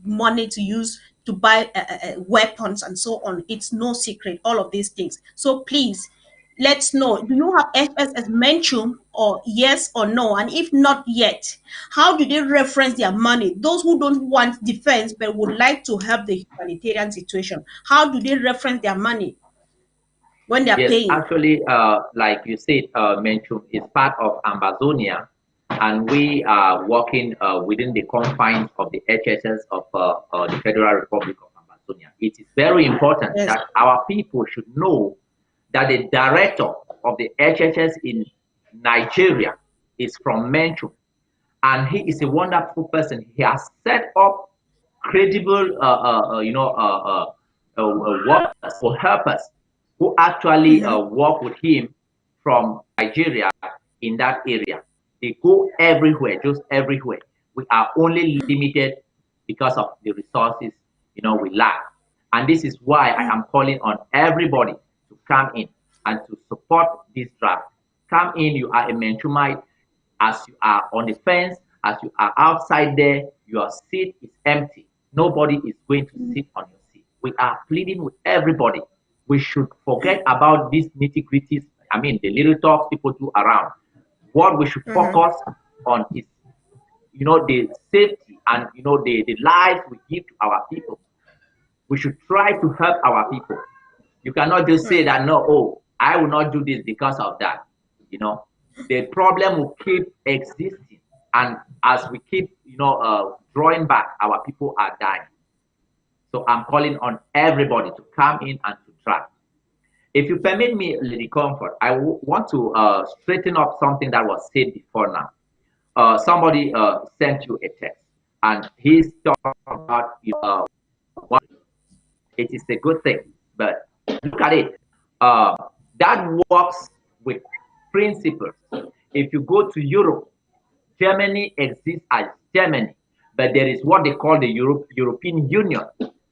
money to use to buy weapons and so on. It's no secret, all of these things. So please, let's know, do you have FSS Menchum, or yes or no? And if not yet, how do they reference their money? Those who don't want defense but would like to help the humanitarian situation, how do they reference their money when they're Yes, paying? actually, like you said, Menchum is part of Amazonia, and we are working within the confines of the HSS of the Federal Republic of Amazonia. It is very important Yes. that our people should know that the director of the HSS in Nigeria is from Menchum, and he is a wonderful person. He has set up credible, workers or helpers who actually Mm-hmm. work with him from Nigeria in that area. They go everywhere, just everywhere. We are only limited because of the resources, we lack. And this is why I am calling on everybody to come in and to support this draft. Come in, you are a Menchumite, as you are on the fence, as you are outside there, your seat is empty. Nobody is going to sit on your seat. We are pleading with everybody. We should forget about these nitty gritties. I mean, the little talks people do around. What we should Mm-hmm. focus on is, the safety and, the lives we give to our people. We should try to help our people. You cannot just say that, no, oh, I will not do this because of that. You know, the problem will keep existing. And as we keep, drawing back, our people are dying. So I'm calling on everybody to come in and to try. If you permit me, Lady Comfort, I want to straighten up something that was said before now. Somebody sent you a text, and he's talking about what it is a good thing. But look at it. Uh, that works with principles. If you go to Europe, Germany exists as Germany but there is what they call the European Union.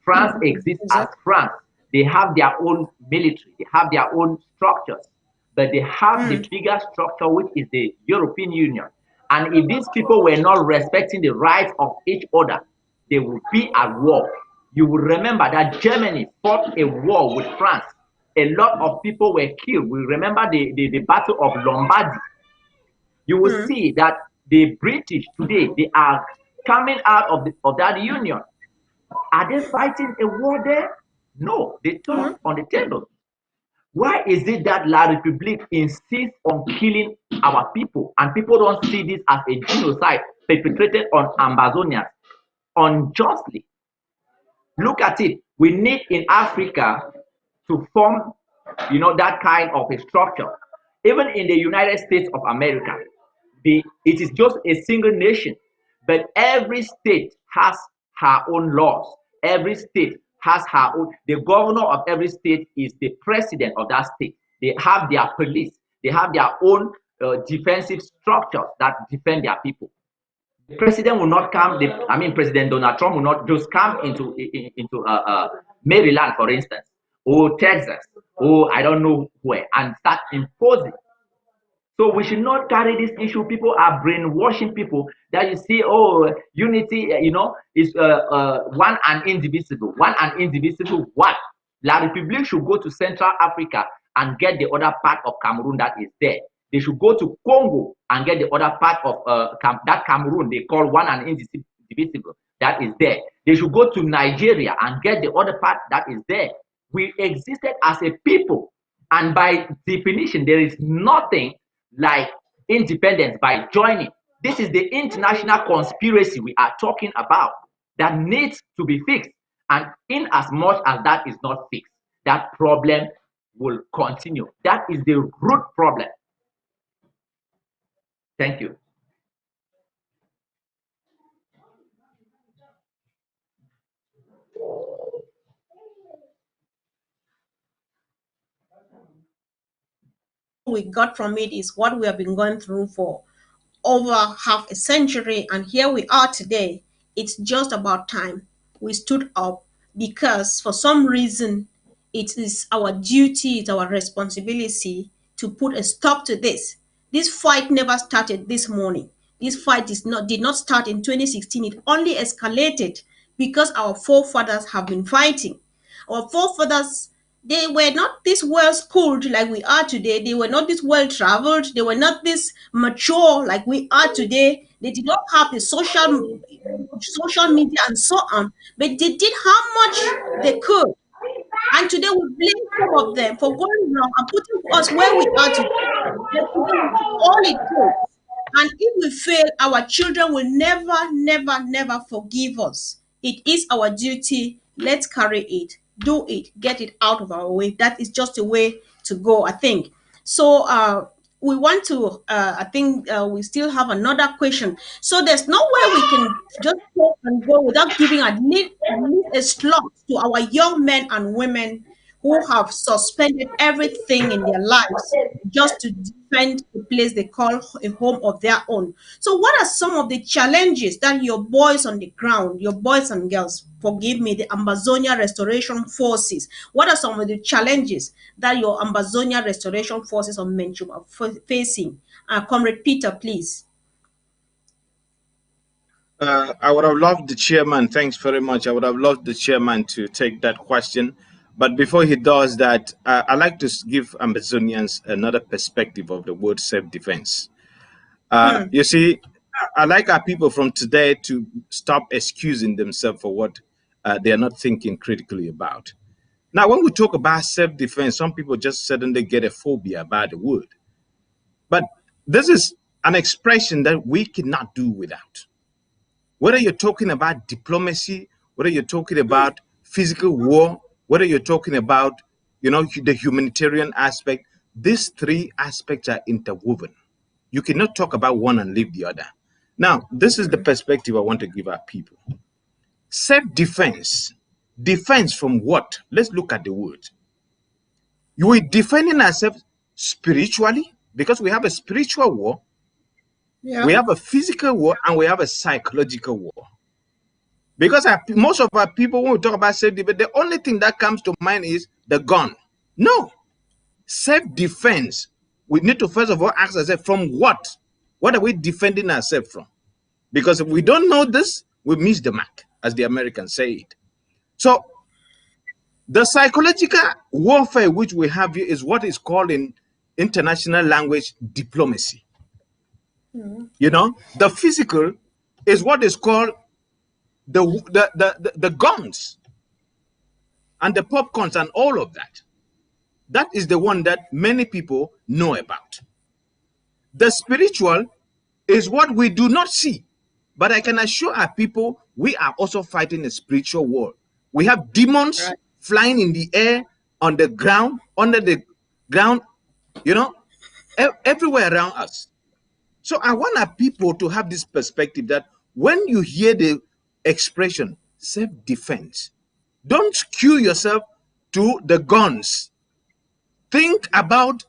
France exists as France. They have their own military, they have their own structures, but they have the bigger structure, which is the European Union. And if these people were not respecting the rights of each other, they would be at war. You will remember that Germany fought a war with France. A lot of people were killed. We remember the Battle of Lombardy. You will see that the British today, they are coming out of that union. Are they fighting a war there? No, they talk on the table. Why is it that La République insists on killing our people and people don't see this as a genocide perpetrated on Ambazonians unjustly? Look at it. We need in Africa to form, that kind of a structure. Even in the United States of America, it is just a single nation, but every state has her own laws. Every state has her own. The governor of every state is the president of that state. They have their police. They have their own defensive structures that defend their people. The president will not come. President Donald Trump will not just come into Maryland, for instance, or Texas, or I don't know where, and start imposing. So we should not carry this issue. People are brainwashing people that you see, unity, is one and indivisible. One and indivisible what? La République should go to Central Africa and get the other part of Cameroon that is there. They should go to Congo and get the other part of that Cameroon they call one and indivisible that is there. They should go to Nigeria and get the other part that is there. We existed as a people, and by definition, there is nothing like independence by joining. This is the international conspiracy we are talking about that needs to be fixed. And in as much as that is not fixed, that problem will continue. That is the root problem. Thank you. We got from it is what we have been going through for over half a century, and here we are today. It's just about time we stood up, because for some reason it is our duty, it's our responsibility to put a stop to this. This fight never started this morning. This fight did not start in 2016. It only escalated because our forefathers have been fighting. Our forefathers, they were not this well schooled like we are today. They were not this well traveled. They were not this mature like we are today. They did not have the social media and so on, but they did how much they could. And today we blame some of them for going wrong and putting us where we are today. But today we do all it takes. And if we fail, our children will never, never, never forgive us. It is our duty. Let's carry it, do it, get it out of our way. That is just a way to go, I think. So we want to, I think we still have another question. So there's no way we can just talk and go without giving at least a slot to our young men and women who have suspended everything in their lives just to defend the place they call a home of their own. So, what are some of the challenges that your boys on the ground, your boys and girls, forgive me, the Ambazonia Restoration Forces, what are some of the challenges that your Ambazonia Restoration Forces on Menchum are facing? Comrade Peter, please. I would have loved the chairman. Thanks very much. I would have loved the chairman to take that question. But before he does that, I'd like to give Amazonians another perspective of the word self-defense. You see, I like our people from today to stop excusing themselves for what they are not thinking critically about. Now, when we talk about self-defense, some people just suddenly get a phobia about the word. But this is an expression that we cannot do without. Whether you're talking about diplomacy, whether you're talking about physical war, whether you're talking about, the humanitarian aspect, these three aspects are interwoven. You cannot talk about one and leave the other. Now, this is the perspective I want to give our people. Self-defense. Defense from what? Let's look at the word. You are defending ourselves spiritually, because we have a spiritual war, we have a physical war, and we have a psychological war. Because most of our people, when we talk about self-defense, the only thing that comes to mind is the gun. No. Self-defense, we need to first of all ask ourselves, from what? What are we defending ourselves from? Because if we don't know this, we miss the mark, as the Americans say it. So the psychological warfare which we have here is what is called in international language diplomacy. You know, the physical is what is called the guns and the popcorns and all of that. That is the one that many people know about. The spiritual is what we do not see. But I can assure our people, we are also fighting a spiritual war. We have demons flying in the air, on the ground, under the ground, you know, everywhere around us. So I want our people to have this perspective that when you hear the expression self-defense, don't cue yourself to the guns. Think about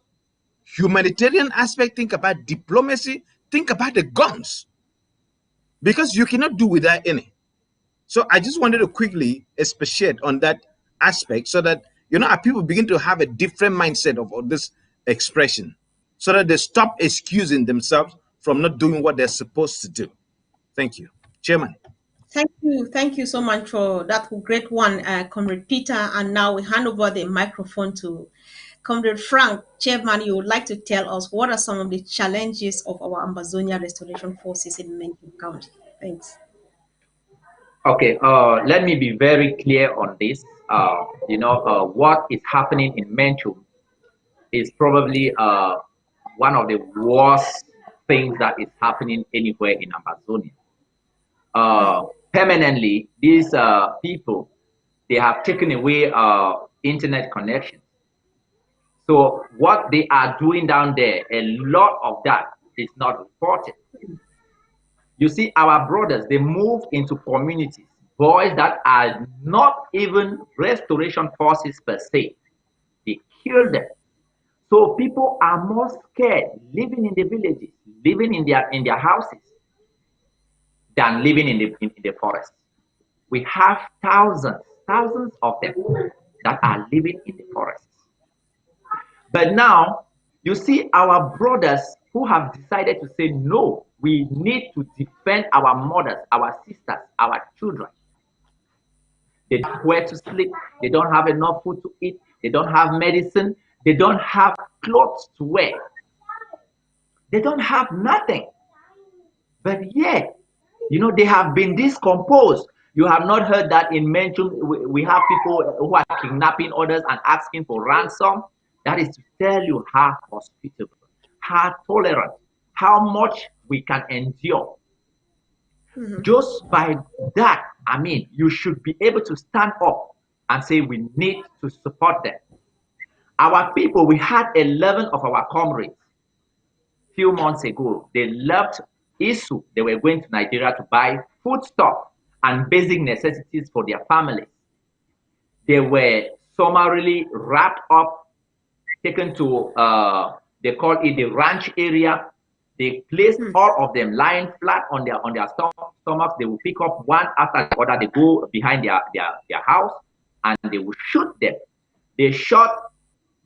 humanitarian aspect, think about diplomacy, think about the guns, because you cannot do without any. So I just wanted to quickly expatiate on that aspect so that, you know, our people begin to have a different mindset of this expression, so that they stop excusing themselves from not doing what they're supposed to do. Thank you, Chairman. Thank you so much for that great one, Comrade Peter. And now we hand over the microphone to Comrade Frank. Chairman, you would like to tell us what are some of the challenges of our Amazonia Restoration Forces in Menchum County? Thanks. Okay, let me be very clear on this. What is happening in Menchum is probably one of the worst things that is happening anywhere in Amazonia. Permanently, these people, they have taken away internet connection. So what they are doing down there, a lot of that is not reported. You see, our brothers, they move into communities, boys that are not even restoration forces per se. They kill them. So people are more scared living in the villages, living in their houses, than living in the forest. We have thousands of them that are living in the forests. But now, you see our brothers who have decided to say, no, we need to defend our mothers, our sisters, our children. They don't have where to sleep. They don't have enough food to eat. They don't have medicine. They don't have clothes to wear. They don't have nothing. But yet, they have been discomposed. You have not heard that in Menchum, we have people who are kidnapping others and asking for ransom. That is to tell you how hospitable, how tolerant, how much we can endure. Just by that, you should be able to stand up and say we need to support them. Our people, we had 11 of our comrades a few months ago. They left Isu. They were going to Nigeria to buy foodstuff and basic necessities for their families. They were summarily wrapped up, taken to, they call it the ranch area. They placed all of them lying flat on their stomachs. They will pick up one after the other. They go behind their house and they will shoot them. They shot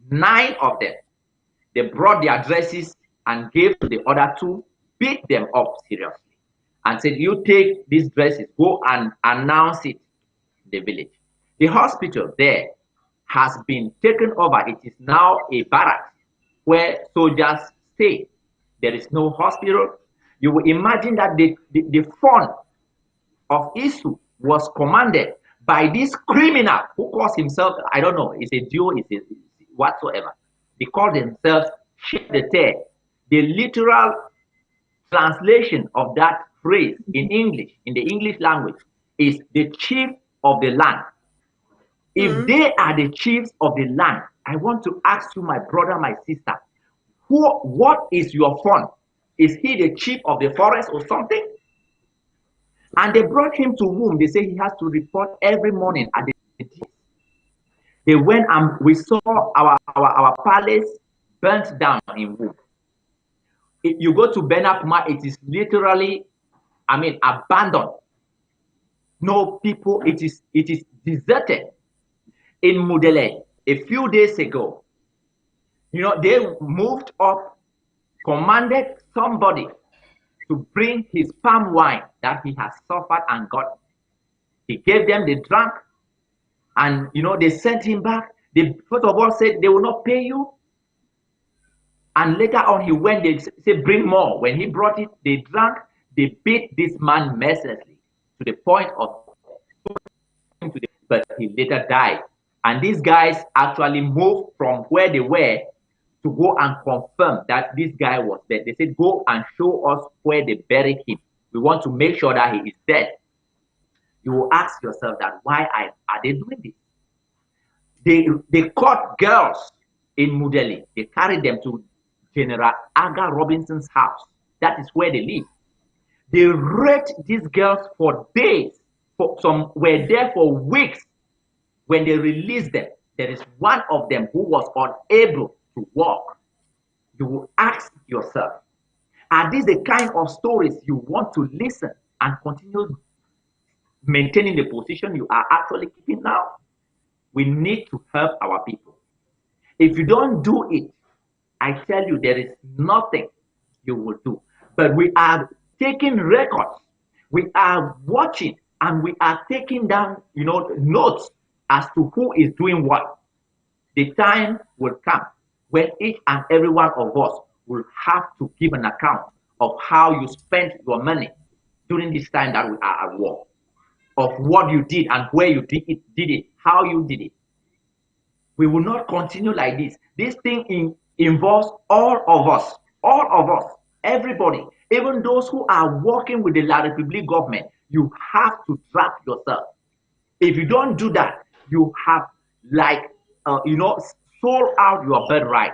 9 of them. They brought their dresses and gave to the other 2, beat them up seriously, and said, you take these dresses, go and announce it in the village. The hospital there has been taken over. It is now a barracks where soldiers stay. There is no hospital. You will imagine that the fund of Isu was commanded by this criminal who calls himself, I don't know, it's a duo, it's whatsoever. They call themselves Sheikh the Tear. The literal translation of that phrase in English, in the English language, is the chief of the land. If they are the chiefs of the land, I want to ask you, my brother, my sister, what is your fund? Is he the chief of the forest or something? And they brought him to whom? They say he has to report every morning at the They went and we saw our palace burnt down in wood. If you go to Benakuma, it is literally, abandoned. No people, it is deserted in Mudele a few days ago. They moved up, commanded somebody to bring his palm wine that he has suffered and got. He gave them the drunk, and they sent him back. They first of all said they will not pay you, and later on he went. They said bring more. When he brought it, they drank. They beat this man mercilessly to the point of but he later died. And these guys actually moved from where they were to go and confirm that this guy was dead. They said, go and show us where they buried him. We want to make sure that he is dead. You will ask yourself that why are they doing this? They caught girls in Mudeli. They carried them to General Aga Robinson's house. That is where they live. They raped these girls for days. Some were there for weeks. When they released them, there is one of them who was unable to walk. You will ask yourself, are these the kind of stories you want to listen and continue maintaining the position you are actually keeping now? We need to help our people. If you don't do it, I tell you, there is nothing you will do. But we are taking records, we are watching, and we are taking down, notes as to who is doing what. The time will come when each and every one of us will have to give an account of how you spent your money during this time that we are at war, of what you did and where you did it, how you did it. We will not continue like this. This thing involves all of us, everybody, even those who are working with the La Republique government. You have to draft yourself. If you don't do that, you have like sold out your birthright,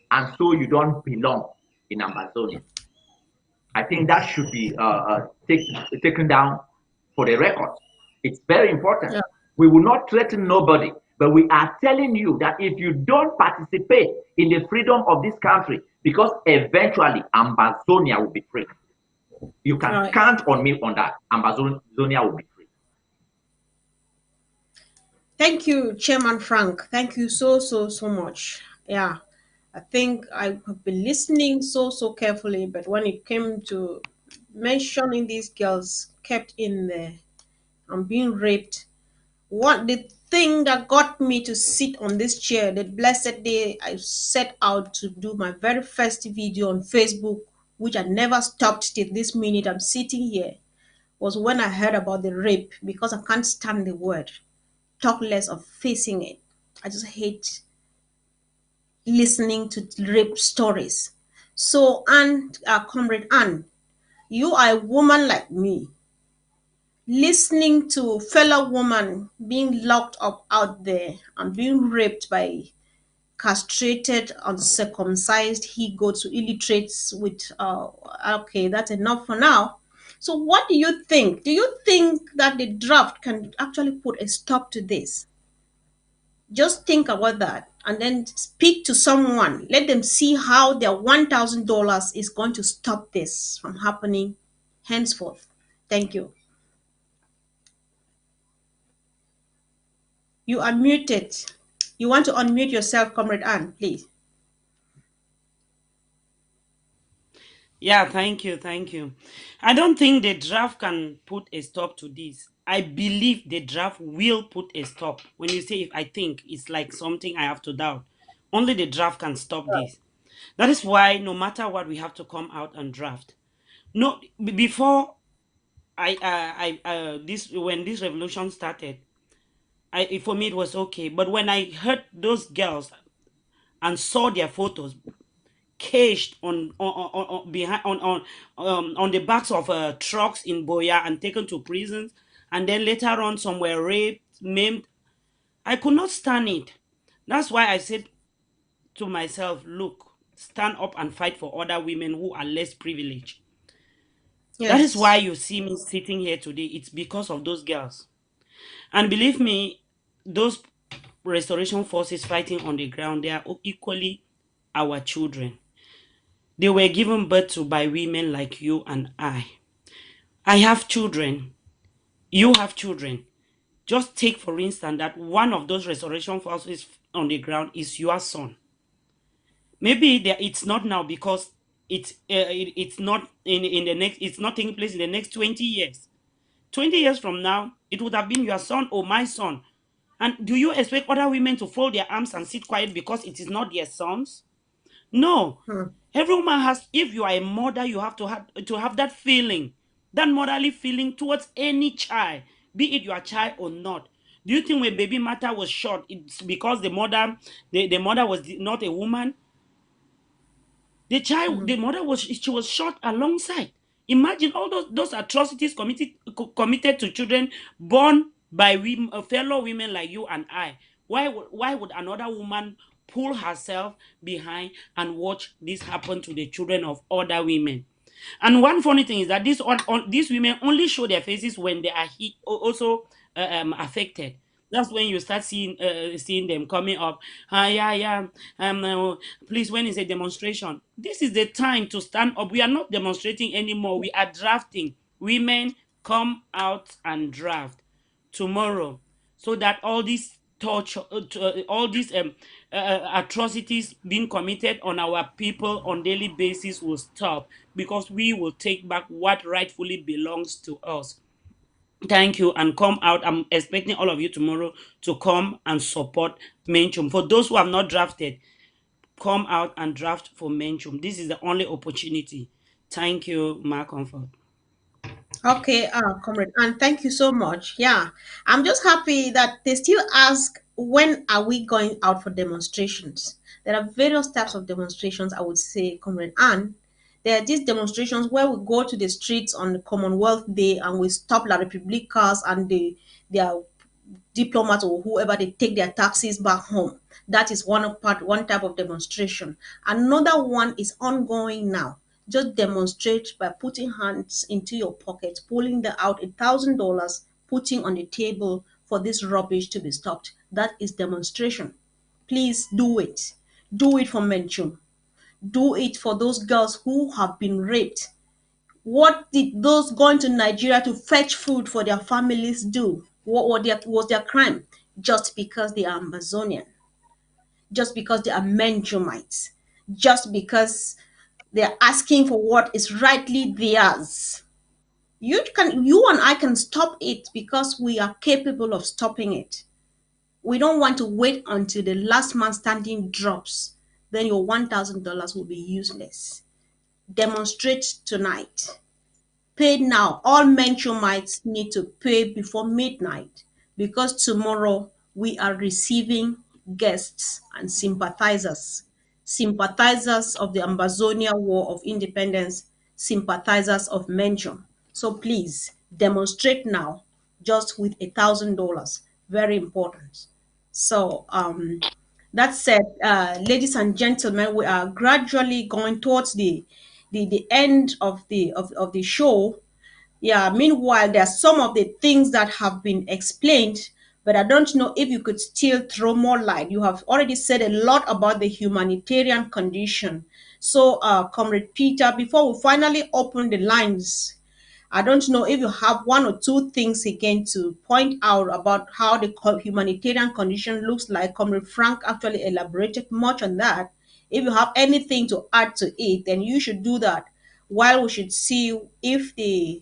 and so you don't belong in Amazonia. I think that should be taken down for the record. It's very important. Yeah. We will not threaten nobody, but we are telling you that if you don't participate in the freedom of this country, because eventually Amazonia will be free. You can All right. count on me on that. Amazonia will be free. Thank you, Chairman Frank. Thank you so much. Yeah, I think I have been listening so carefully, but when it came to mentioning these girls kept in there and being raped, what the thing that got me to sit on this chair, that blessed day I set out to do my very first video on Facebook, which I never stopped till this minute I'm sitting here, was when I heard about the rape, because I can't stand the word, talk less of facing it. I just hate listening to rape stories. So, and Comrade Anne, you are a woman like me. Listening to fellow woman being locked up out there and being raped by castrated, uncircumcised he-goats, illiterates with, okay, that's enough for now. So what do you think? Do you think that the draft can actually put a stop to this? Just think about that and then speak to someone. Let them see how their $1,000 is going to stop this from happening henceforth. Thank you. You are muted. You want to unmute yourself, Comrade Anne, please. Yeah, thank you, thank you. I don't think the draft can put a stop to this. I believe the draft will put a stop. When you say if I think, it's like something I have to doubt. Only the draft can stop this. That is why no matter what, we have to come out and draft. No, before this when this revolution started, for me it was okay. But when I heard those girls and saw their photos caged on behind on the backs of trucks in Boya and taken to prisons, and then later on some were raped, maimed, I could not stand it. That's why I said to myself, look, stand up and fight for other women who are less privileged. That is why Yes. you see me sitting here today. It's because of those girls. And believe me, those restoration forces fighting on the ground, they are equally our children. They were given birth to by women like you and I. I have children. You have children. Just take, for instance, that one of those restoration forces on the ground is your son. Maybe it's not now because it's not in the next, it's not taking place in the next 20 years. 20 years from now, it would have been your son or my son. And do you expect other women to fold their arms and sit quiet because it is not their sons? No. Hmm. Every woman has, if you are a mother, you have to have that feeling, that motherly feeling towards any child, be it your child or not. Do you think when baby Martha was shot, it's because the mother was not a woman? The mother was, she was shot alongside. Imagine all those atrocities committed to children born by fellow women like you and I. Why would another woman pull herself behind and watch this happen to the children of other women? And one funny thing is that these women only show their faces when they are also affected. That's when you start seeing them coming up. Yeah, yeah. Please, when is a demonstration? This is the time to stand up. We are not demonstrating anymore. We are drafting. Women, come out and draft tomorrow, so that all these torture, all these atrocities being committed on our people on daily basis will stop, because we will take back what rightfully belongs to us. Thank you, and come out. I'm expecting all of you tomorrow to come and support Menchum. For those who have not drafted, come out and draft for Menchum. This is the only opportunity. Thank you, Mark Comfort. Okay, comrade, and thank you so much. Yeah, I'm just happy that they still ask when are we going out for demonstrations. There are various types of demonstrations, I would say, comrade, and there are these demonstrations where we go to the streets on the Commonwealth Day and we stop La Republic cars and their diplomats or whoever, they take their taxis back home. That is one type of demonstration. Another one is ongoing now. Just demonstrate by putting hands into your pocket, pulling out $1,000, putting on the table for this rubbish to be stopped. That is demonstration. Please do it. Do it for Menchum. Do it for those girls who have been raped. What did those going to Nigeria to fetch food for their families do? Was their crime? Just because they are Amazonian, just because they are Menchumites, just because they are asking for what is rightly theirs. You and I can stop it because we are capable of stopping it. We don't want to wait until the last man standing drops. Then your $1,000 will be useless. Demonstrate tonight. Pay now. All Menchumites need to pay before midnight because tomorrow we are receiving guests and sympathizers. Sympathizers of the Ambazonia War of Independence, sympathizers of Menchum. So please demonstrate now just with $1,000. Very important. So that said, ladies and gentlemen, we are gradually going towards the end of the show. Yeah, meanwhile, there are some of the things that have been explained, but I don't know if you could still throw more light. You have already said a lot about the humanitarian condition. So, Comrade Peter, before we finally open the lines, I don't know if you have one or two things again to point out about how the humanitarian condition looks like. Comrade Frank actually elaborated much on that. If you have anything to add to it, then you should do that. While we should see if the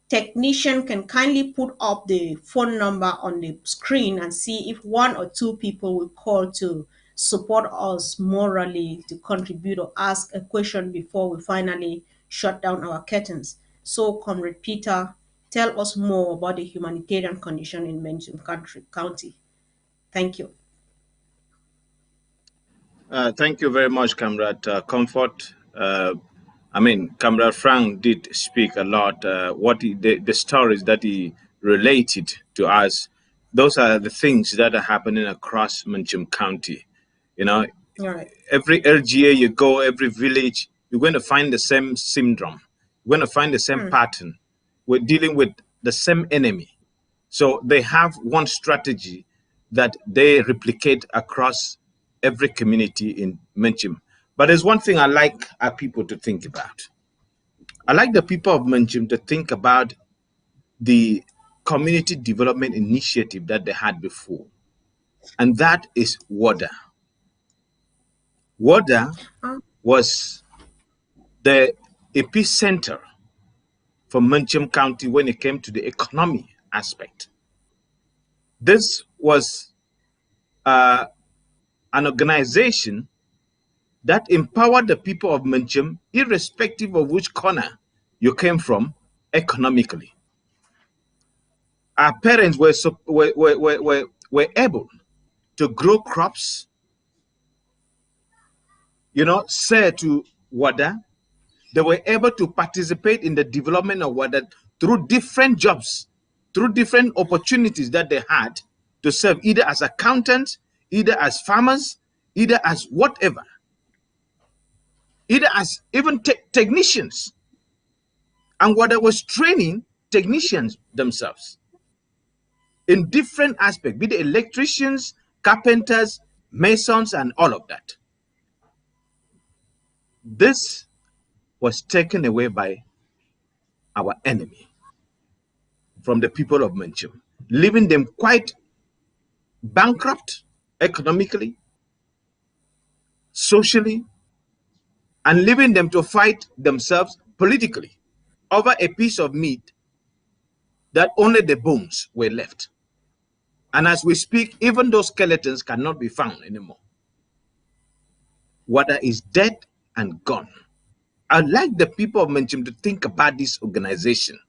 technician can kindly put up the phone number on the screen and see if one or two people will call to support us morally, to contribute or ask a question before we finally shut down our curtains. So, Comrade Peter, tell us more about the humanitarian condition in Menchum County. Thank you. Thank you very much, Comrade Comfort. Comrade Frank did speak a lot. The stories that he related to us, those are the things that are happening across Menchum County. You know, All right. every LGA you go, every village, you're going to find the same syndrome. You're going to find the same pattern. We're dealing with the same enemy. So they have one strategy that they replicate across every community in Menchim. But there's one thing I like our people to think about. I like the people of Menchim to think about the community development initiative that they had before, and that is water. Water was the epicenter for Menchum County when it came to the economy aspect. This was an organization that empowered the people of Menchum, irrespective of which corner you came from, economically. Our parents were able to grow crops, sell to Wada. They were able to participate in the development of Wada through different jobs, through different opportunities that they had to serve, either as accountants, either as farmers, either as whatever, either as even technicians. And Wada was training technicians themselves in different aspects, be they electricians, carpenters, masons, and all of that. This was taken away by our enemy from the people of Menchum, leaving them quite bankrupt economically, socially, and leaving them to fight themselves politically over a piece of meat that only the bones were left. And as we speak, even those skeletons cannot be found anymore. Wada is dead and gone. I'd like the people of Menchum to think about this organization.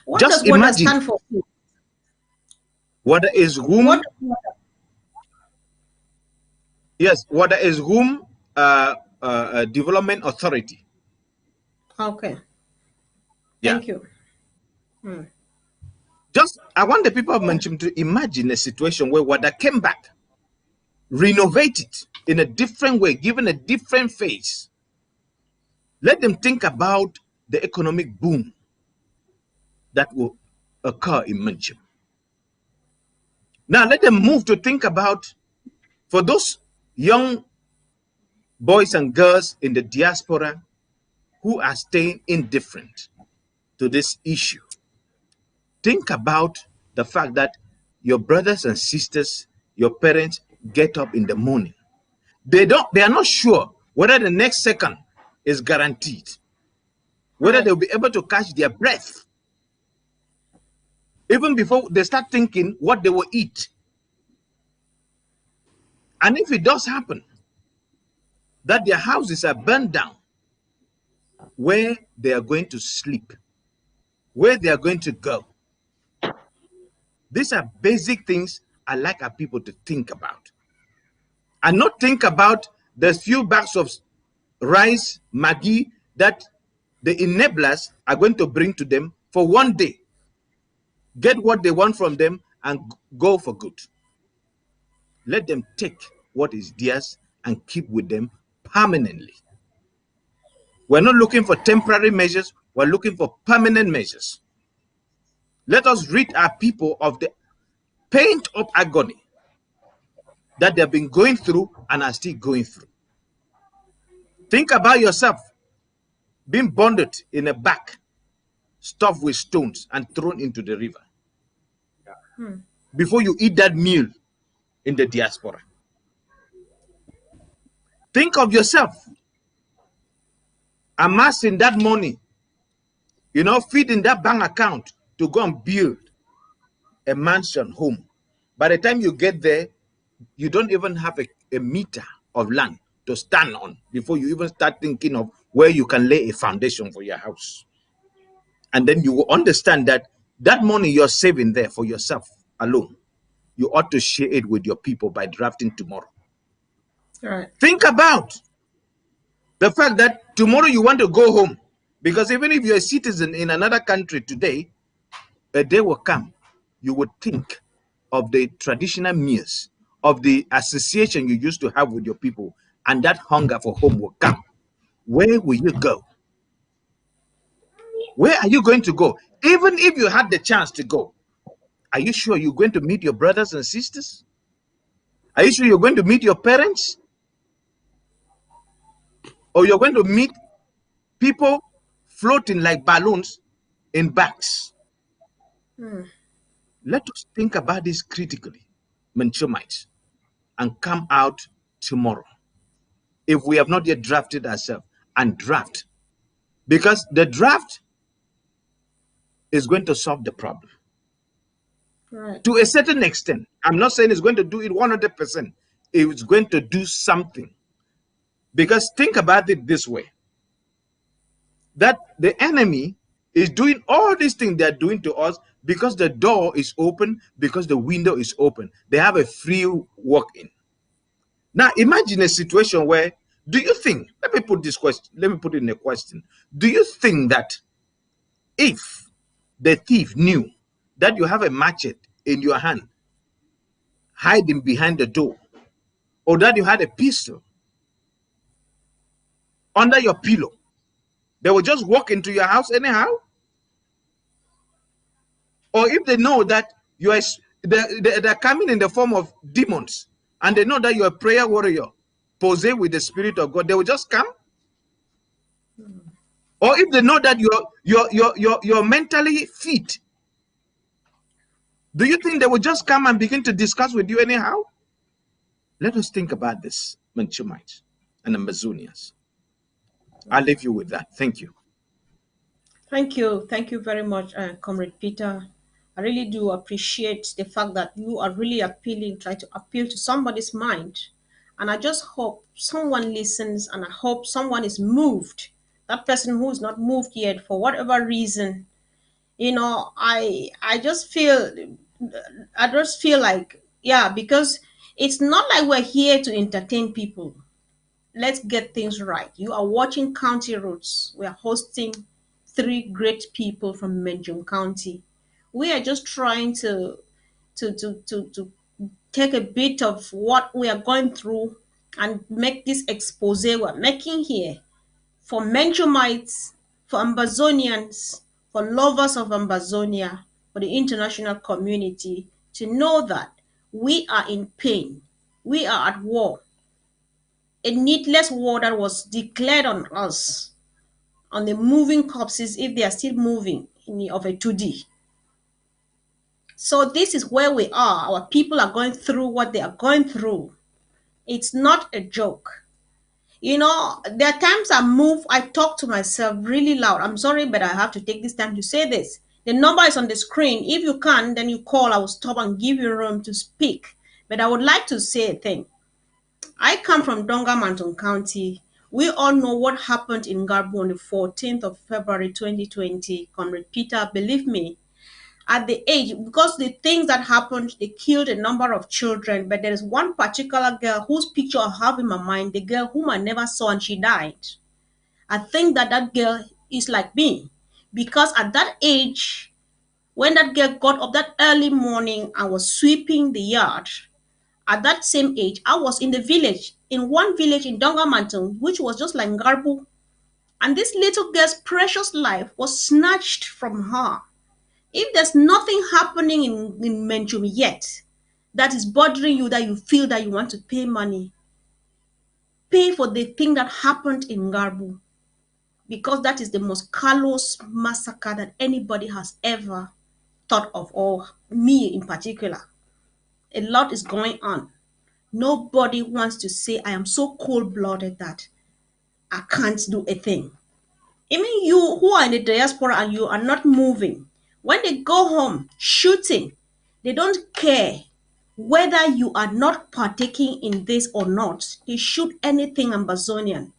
What Just does WADA imagine. stand for? WADA is whom? Yes, WADA is whom Development Authority. Okay. Yeah. Thank you. Just, I want the people of Menchum to imagine a situation where WADA came back, renovated in a different way, given a different face. Let them think about the economic boom that will occur in Menchum. Now let them move to think about, for those young boys and girls in the diaspora who are staying indifferent to this issue. Think about the fact that your brothers and sisters, your parents get up in the morning. They are not sure whether the next second is guaranteed, whether they'll be able to catch their breath, even before they start thinking what they will eat. And if it does happen that their houses are burned down, where they are going to sleep, where they are going to go. These are basic things I like our people to think about. And not think about the few bags of rice, Maggi that the enablers are going to bring to them for one day. Get what they want from them and go for good. Let them take what is theirs and keep with them permanently. We're not looking for temporary measures, we're looking for permanent measures. Let us rid our people of the paint up agony that they've been going through and are still going through. Think about yourself being bonded in a bag, stuffed with stones and thrown into the river before you eat that meal in the diaspora. Think of yourself amassing that money, feeding that bank account to go and build a mansion home. By the time you get there, you don't even have a meter of land to stand on before you even start thinking of where you can lay a foundation for your house. And then you will understand that that money you're saving there for yourself alone, you ought to share it with your people by drafting tomorrow. Right. Think about the fact that tomorrow you want to go home, because even if you're a citizen in another country today, a day will come, you would think of the traditional meals, of the association you used to have with your people, and that hunger for home will come. Where will you go? Where are you going to go? Even if you had the chance to go, are you sure you're going to meet your brothers and sisters? Are you sure you're going to meet your parents? Or you're going to meet people floating like balloons in bags? Hmm. Let us think about this critically, Menchumites, and come out tomorrow. If we have not yet drafted ourselves, and draft, because the draft is going to solve the problem Right. to a certain extent. I'm not saying it's going to do it 100%. It's going to do something. Because think about it this way, that the enemy is doing all these things they're doing to us because the door is open, because the window is open. They have a free walk in. Now imagine a situation where, do you think, let me put it in a question. Do you think that if the thief knew that you have a machete in your hand hiding behind the door, or that you had a pistol under your pillow, they will just walk into your house anyhow? Or if they know that you are, they're coming in the form of demons, and they know that you're a prayer warrior possessed with the spirit of God, they will just come? Or if they know that you're mentally fit, do you think they will just come and begin to discuss with you anyhow? Let us think about this, Menchumites and Amazonians. I'll leave you with that. Thank you. Thank you. Thank you very much, Comrade Peter. I really do appreciate the fact that you are really appealing, trying to appeal to somebody's mind. And I just hope someone listens and I hope someone is moved. That person who is not moved yet for whatever reason, I just feel like, yeah, because it's not like we're here to entertain people. Let's get things right. You are watching County Roots. We are hosting three great people from Menchum County. We are just trying to take a bit of what we are going through and make this expose we're making here for Menchumites, for Ambazonians, for lovers of Ambazonia, for the international community to know that we are in pain. We are at war, a needless war that was declared on us, on the moving corpses, if they are still moving of a 2D. So this is where we are. Our people are going through what they are going through. It's not a joke. There are times I move, I talk to myself really loud. I'm sorry, but I have to take this time to say this. The number is on the screen. If you can, then you call. I will stop and give you room to speak. But I would like to say a thing. I come from Donga Mountain County. We all know what happened in Garbo on the 14th of February 2020. Comrade Peter, believe me, at the age, because the things that happened, they killed a number of children, but there is one particular girl whose picture I have in my mind, the girl whom I never saw and she died. I think that that girl is like me, because at that age, when that girl got up that early morning and was sweeping the yard, at that same age, I was in the village, in one village in Donga Mountain, which was just like Ngarbu. And this little girl's precious life was snatched from her. If there's nothing happening in Menchum yet that is bothering you, that you feel that you want to pay money, pay for the thing that happened in Ngarbu. Because that is the most callous massacre that anybody has ever thought of, or me in particular. A lot is going on. Nobody wants to say, I am so cold blooded that I can't do a thing. Even you who are in the diaspora and you are not moving, when they go home shooting, they don't care whether you are not partaking in this or not. They shoot anything Amazonian.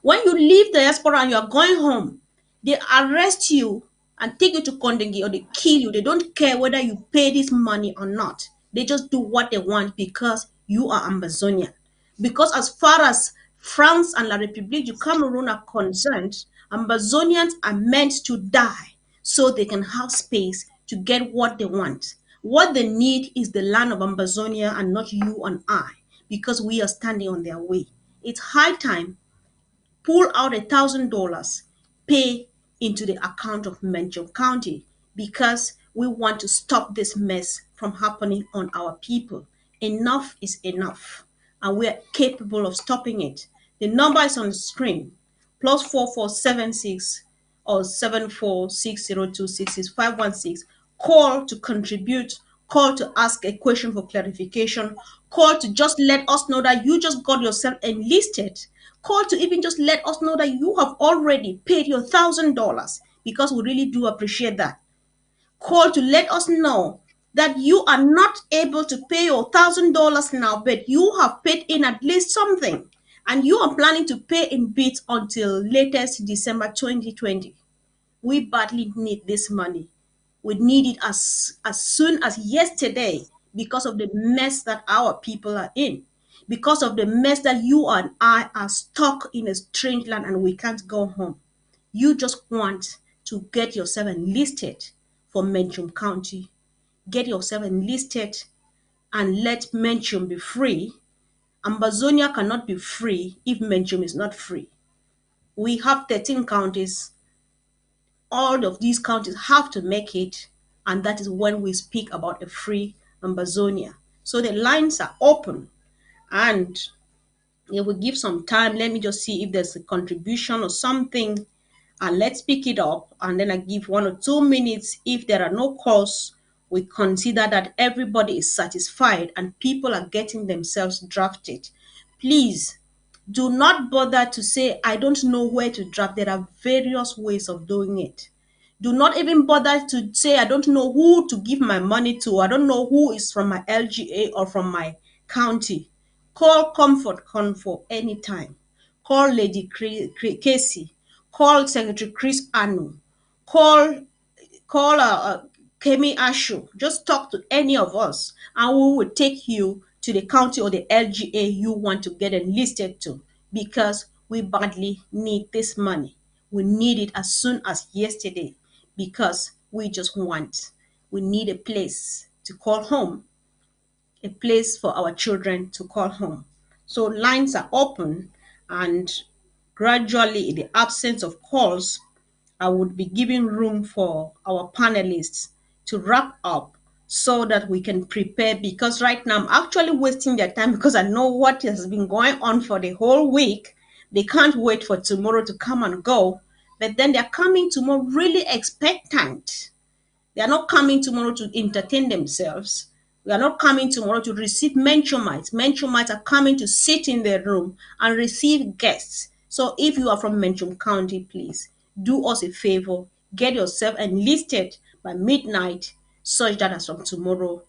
When you leave the diaspora and you are going home, they arrest you and take you to Kondengi or they kill you. They don't care whether you pay this money or not. They just do what they want because you are Amazonian. Because as far as France and La République du Cameroon are concerned, Amazonians are meant to die so they can have space to get what they want. What they need is the land of Amazonia and not you and I, because we are standing on their way. It's high time pull out $1,000, pay into the account of Menchum County because we want to stop this mess from happening on our people. Enough is enough, and we are capable of stopping it. The number is on the screen: +4476 or 7460266 call to contribute, call to ask a question for clarification, call to just let us know that you just got yourself enlisted, call to even just let us know that you have already paid your $1,000, because we really do appreciate that. Call to let us know that you are not able to pay your $1,000 now, but you have paid in at least something, and you are planning to pay in bits until latest December 2020. We badly need this money. We need it as soon as yesterday, because of the mess that our people are in, because of the mess that you and I are stuck in a strange land and we can't go home. You just want to get yourself enlisted for Menchum County. Get yourself enlisted and let Menchum be free. Ambazonia cannot be free if Menchum is not free. We have 13 counties. All of these counties have to make it, and that is when we speak about a free Ambazonia. So the lines are open, and it will give some time. Let me just see if there's a contribution or something, and let's pick it up. And then I give 1 or 2 minutes. If there are no calls, we consider that everybody is satisfied and people are getting themselves drafted. Please do not bother to say, I don't know where to draft. There are various ways of doing it. Do not even bother to say, I don't know who to give my money to. I don't know who is from my LGA or from my county. Call Konfor anytime. Call Lady Casey. Call Secretary Chris Anu. Call Kemi Ashu. Just talk to any of us, and we will take you to the county or the LGA you want to get enlisted to, because we badly need this money. We need it as soon as yesterday, because we need a place to call home, a place for our children to call home. So lines are open, and gradually, in the absence of calls, I would be giving room for our panelists to wrap up so that we can prepare, because right now I'm actually wasting their time, because I know what has been going on for the whole week. They can't wait for tomorrow to come and go, but then they're coming tomorrow really expectant. They are not coming tomorrow to entertain themselves. We are not coming tomorrow to receive Menchumites. Menchumites are coming to sit in their room and receive guests. So if you are from Menchum County, please do us a favor. Get yourself enlisted by midnight, such that as from tomorrow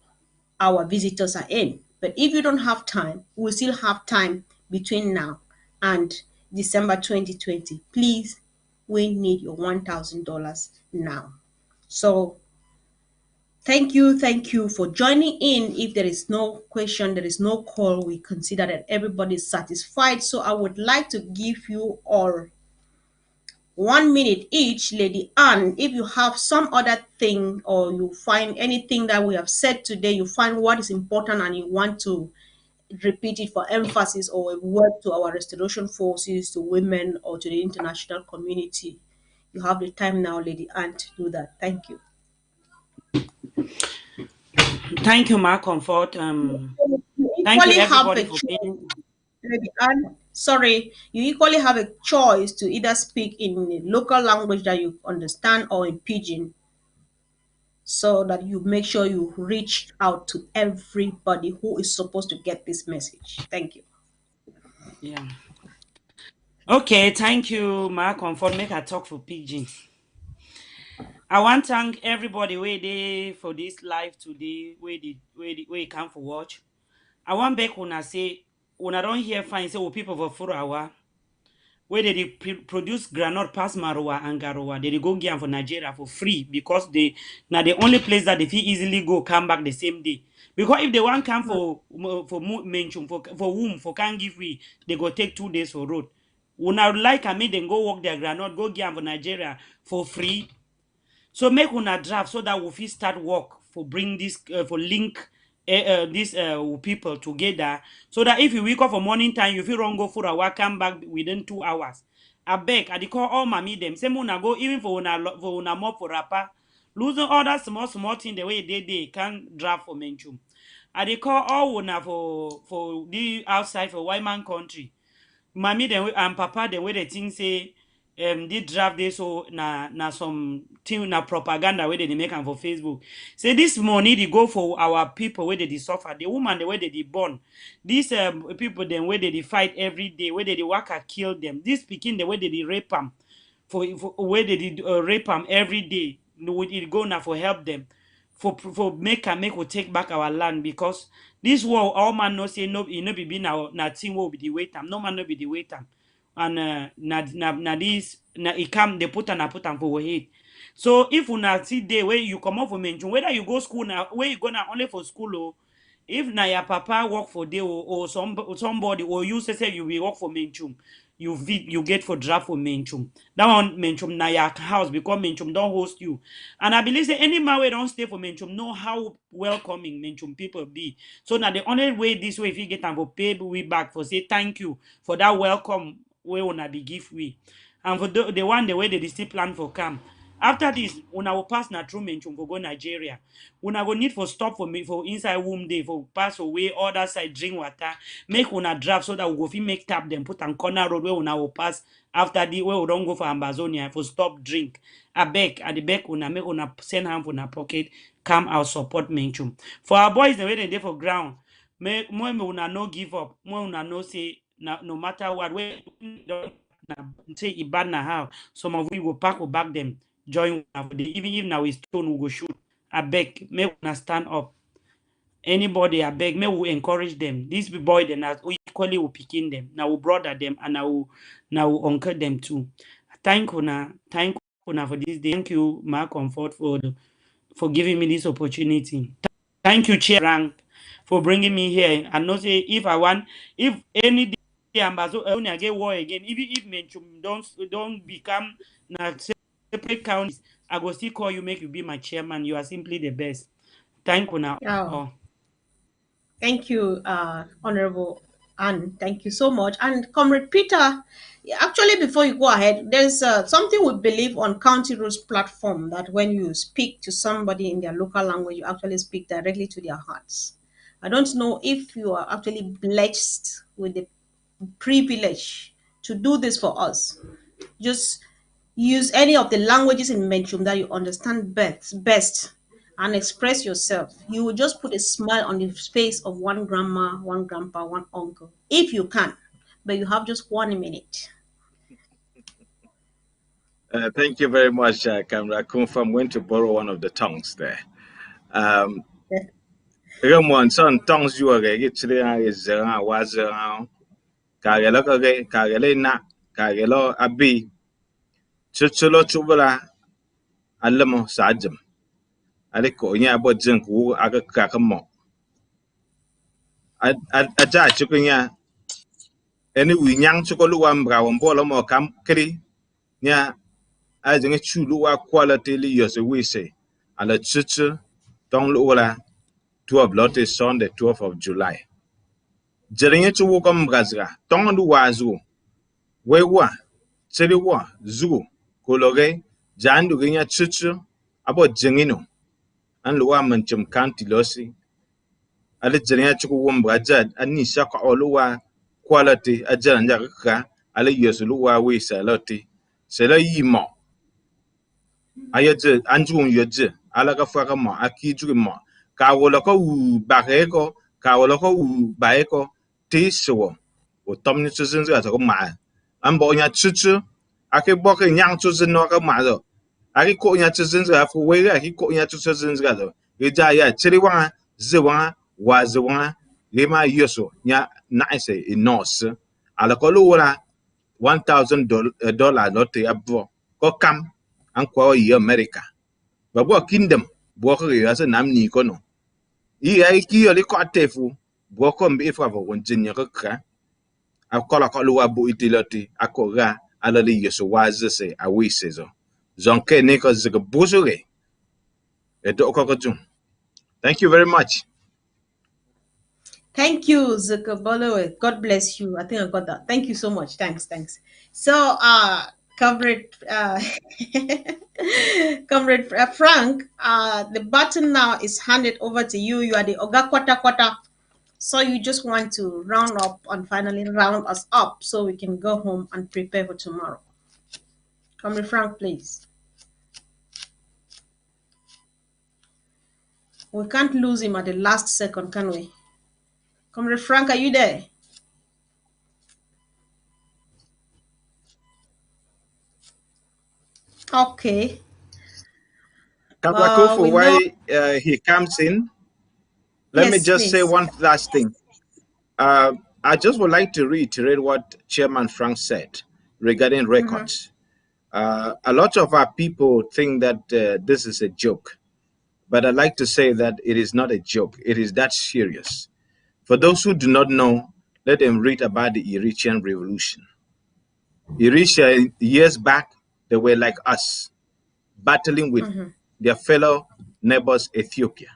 our visitors are in. But if you don't have time, we still have time between now and December 2020. Please, we need your $1,000 now. So thank you for joining in. If there is no question, there is no call, we consider that everybody is satisfied. So I would like to give you all 1 minute each. Lady Anne, if you have some other thing, or you find anything that we have said today, you find what is important and you want to repeat it for emphasis, or a word to our restoration forces, to women, or to the international community, you have the time now, Lady Anne, to do that. Thank you. Thank you, Ma Comfort. You Thank you, equally have everybody, a for choice, being. Lady Anne. Sorry, you equally have a choice to either speak in a local language that you understand, or in pidgin, so that you make sure you reach out to everybody who is supposed to get this message. Thank you. Yeah. Okay, thank you, Ma Comfort. Make a talk for Pigeon. I want to thank everybody where they for this live today, where they come for watch. I want back when I say, when I don't hear fine, say, oh, people for 4 hour, where they produce granite past Marowa and Garowa, they go get 'em for Nigeria for free, because they now the only place that they feel easily go come back the same day. Because if they want come for Menchum, for whom for can't give we, they go take 2 days for road. When I like, I mean, then go walk their granite, go get 'em for Nigeria for free. So make una draft so that we fit start work for bring this for link these people together, so that if you wake up for morning time, you feel run go for a work, come back within 2 hours. I beg, I dey call all mommy them. Say una go even for una mop for rapper. Losing all that small thing the way they can draft for Menchum. I dey call all una for the outside for white man country. Mommy them and papa them where they think say this draft dey so na some thing na propaganda where they make am for Facebook. Say this money they go for our people where they suffer, the woman the way they born, these people them where they fight every day, where they work and kill them. This pikin the way they rape them, for where they did rape them every day. Would it go now for help them? For make we take back our land, because this war all man no say no it no be now na thing will be the wait time. No man no be the wait time. And na this na it come they put am for our head. So if una see day where you come up for mention, whether you go school now, where you go now only for school, or if na your papa work for day, or somebody, or you say you will work for Menchum, you get for draft for Menchum. That one Menchum na your house, because Menchum don't host you. And I believe say any man we don't stay for Menchum know how welcoming Menchum people be. So now the only way this way, if you get them for pay we back for say thank you for that welcome way una be give we. And for the one the way they still plan for come. After this, una will pass na through Menchum for go Nigeria. Una go need for stop for me for inside womb day for pass away other side drink water. Make una draft so that we go fit make tap them put on corner road where una will pass after the where we don't go for Amazonia for stop drink. I beg at the back una make una send hand for una pocket come out support Menchum. For our boys the way they dey for ground. Make more una no give up. More una no say no matter what way say it bad na how some of we will pack or back them join even if now we stone we go shoot. I beg, make una stand up. Anybody, I beg, may we encourage them. These boy then we equally will picking them. Now we brother them and now we uncle them too. Thank una for this day. Thank you, my comfort for giving me this opportunity. Thank you, Chair Rank, for bringing me here. And not say if I want, if any day Amazonia get war again, if Menchum don't become na separate counties, I go still call you, make you be my chairman. You are simply the best. Thank you now. Oh, Oh. thank you, Honorable Anne. Thank you so much. And Comrade Peter, actually, before you go ahead, there's something we believe on County Roads platform that when you speak to somebody in their local language, you actually speak directly to their hearts. I don't know if you are actually blessed with the privilege to do this for us. Just use any of the languages in Menchum that you understand best and express yourself. You will just put a smile on the face of one grandma, one grandpa, one uncle, if you can. But you have just 1 minute. Thank you very much, Kamra Konfor. I'm going to borrow one of the tongues there. Ramon, son tongues you are getting is was Kagelo Kagele na Kagelo Abi Chuchulo Chubala Alamo Sajam. Aliko, yeah, but drink who aga kakamo. A judge, any young Chokoluam Brown Bolamo Kam Kri, yeah, as in a chulu quality years we say, and a chuchu don't lola 12 Lotte son the 12th of July. Jering to walk on Gazra, don't do wazu, we wa, Seriwa, Zoo, Colore, Jan Duginia chuchu, about Jengino, and Lua Menchum County Lossi. Ale jeriya chuku wumba ajad ani shaka oluwa quality ajad njaka ale yesuluwa we saloti sela yimo ayaje anju yeje ala ka faka mo akiju mo ka wolo ko u bakeko ka wolo ko u baeko tiso o tomni tsuzen za ko ma ambo nya tsutu ake boke nyang tsuzen no ka ma do ake ko nya tsuzen za fu we ga ake ko nya tsuzen za do eja ya chiriwa zewa waziwa lema yoso nya naise inos ala ko wala $1,000 lote abo ko kam an ko yi America ba bo kingdom bo ko ya se nam ni ko no yi ai ki yo li ko tefu bo ko mbi fa bo won jinya ko ka akola ko lu abu itiloti akoga ala li yoso wazi se awi sezo zonke ne ko zga buzure e do ko ko jum. Thank you very much. Thank you, Zuckerberg. God bless you. I think I got that. Thank you so much. Thanks. So, Comrade, Comrade Frank, the button now is handed over to you. You are the Oga Kwata Kwata. So you just want to round up and finally round us up so we can go home and prepare for tomorrow. Comrade Frank, please. We can't lose him at the last second, can we? Comrade Frank, are you there? Okay. Kamlakofu, We know. why he comes in, let me Yes, just say please. one last thing. Uh, I just would like to reiterate what Chairman Frank said regarding records. A lot of our people think that this is a joke, but I'd like to say that it is not a joke. It is that serious. For those who do not know, let them read about the Eritrean Revolution. Eritrea, years back, they were like us, battling with their fellow neighbors, Ethiopia.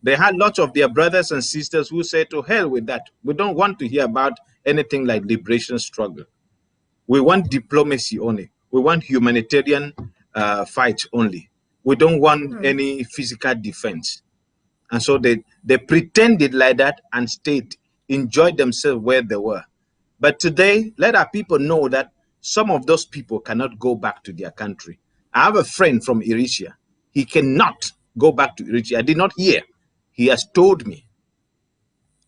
They had lots of their brothers and sisters who said, to hell with that. We don't want to hear about anything like liberation struggle. We want diplomacy only. We want humanitarian fight only. We don't want any physical defense. And so they pretended like that and stayed, enjoyed themselves where they were. But today, let our people know that some of those people cannot go back to their country. I have a friend from Eritrea. He cannot go back to Eritrea. I did not hear. He has told me.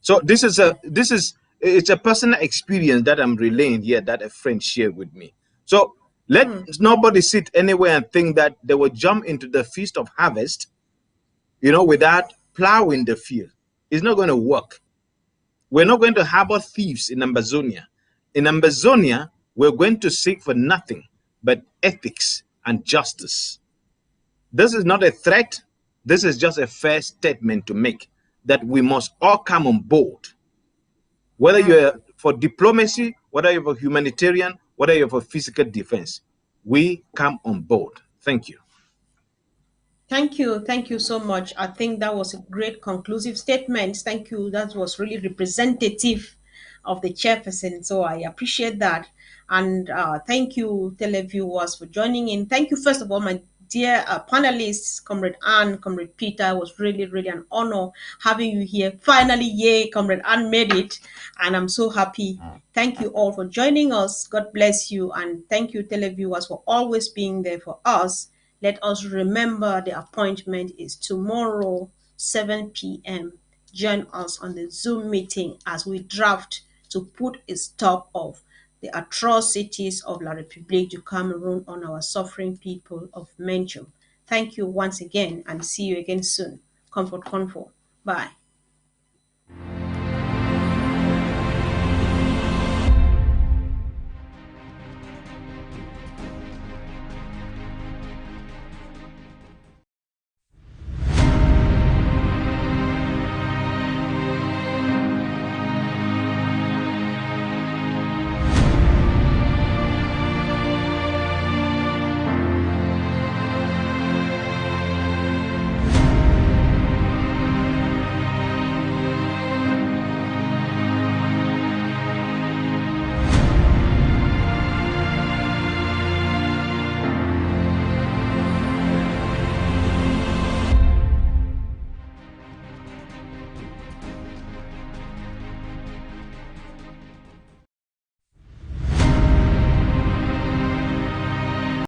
So it's a personal experience that I'm relaying here that a friend shared with me. So let nobody sit anywhere and think that they will jump into the feast of harvest, without plowing the field. It's not going to work. We're not going to harbor thieves in Ambazonia. In Ambazonia, we're going to seek for nothing but ethics and justice. This is not a threat. This is just a fair statement to make that we must all come on board. Whether you're for diplomacy, whether you're for humanitarian, whether you're for physical defense, we come on board. Thank you. Thank you. Thank you so much. I think that was a great conclusive statement. Thank you. That was really representative of the chairperson. So I appreciate that. And thank you, televiewers, for joining in. Thank you, first of all, my dear panelists, Comrade Anne, Comrade Peter. It was really, really an honor having you here. Finally, yay, Comrade Anne made it. And I'm so happy. Thank you all for joining us. God bless you. And thank you, televiewers, for always being there for us. Let us remember the appointment is tomorrow, 7 p.m. Join us on the Zoom meeting as we draft to put a stop of the atrocities of La République du Cameroon on our suffering people of Menchum. Thank you once again and see you again soon. Comfort, comfort. Bye.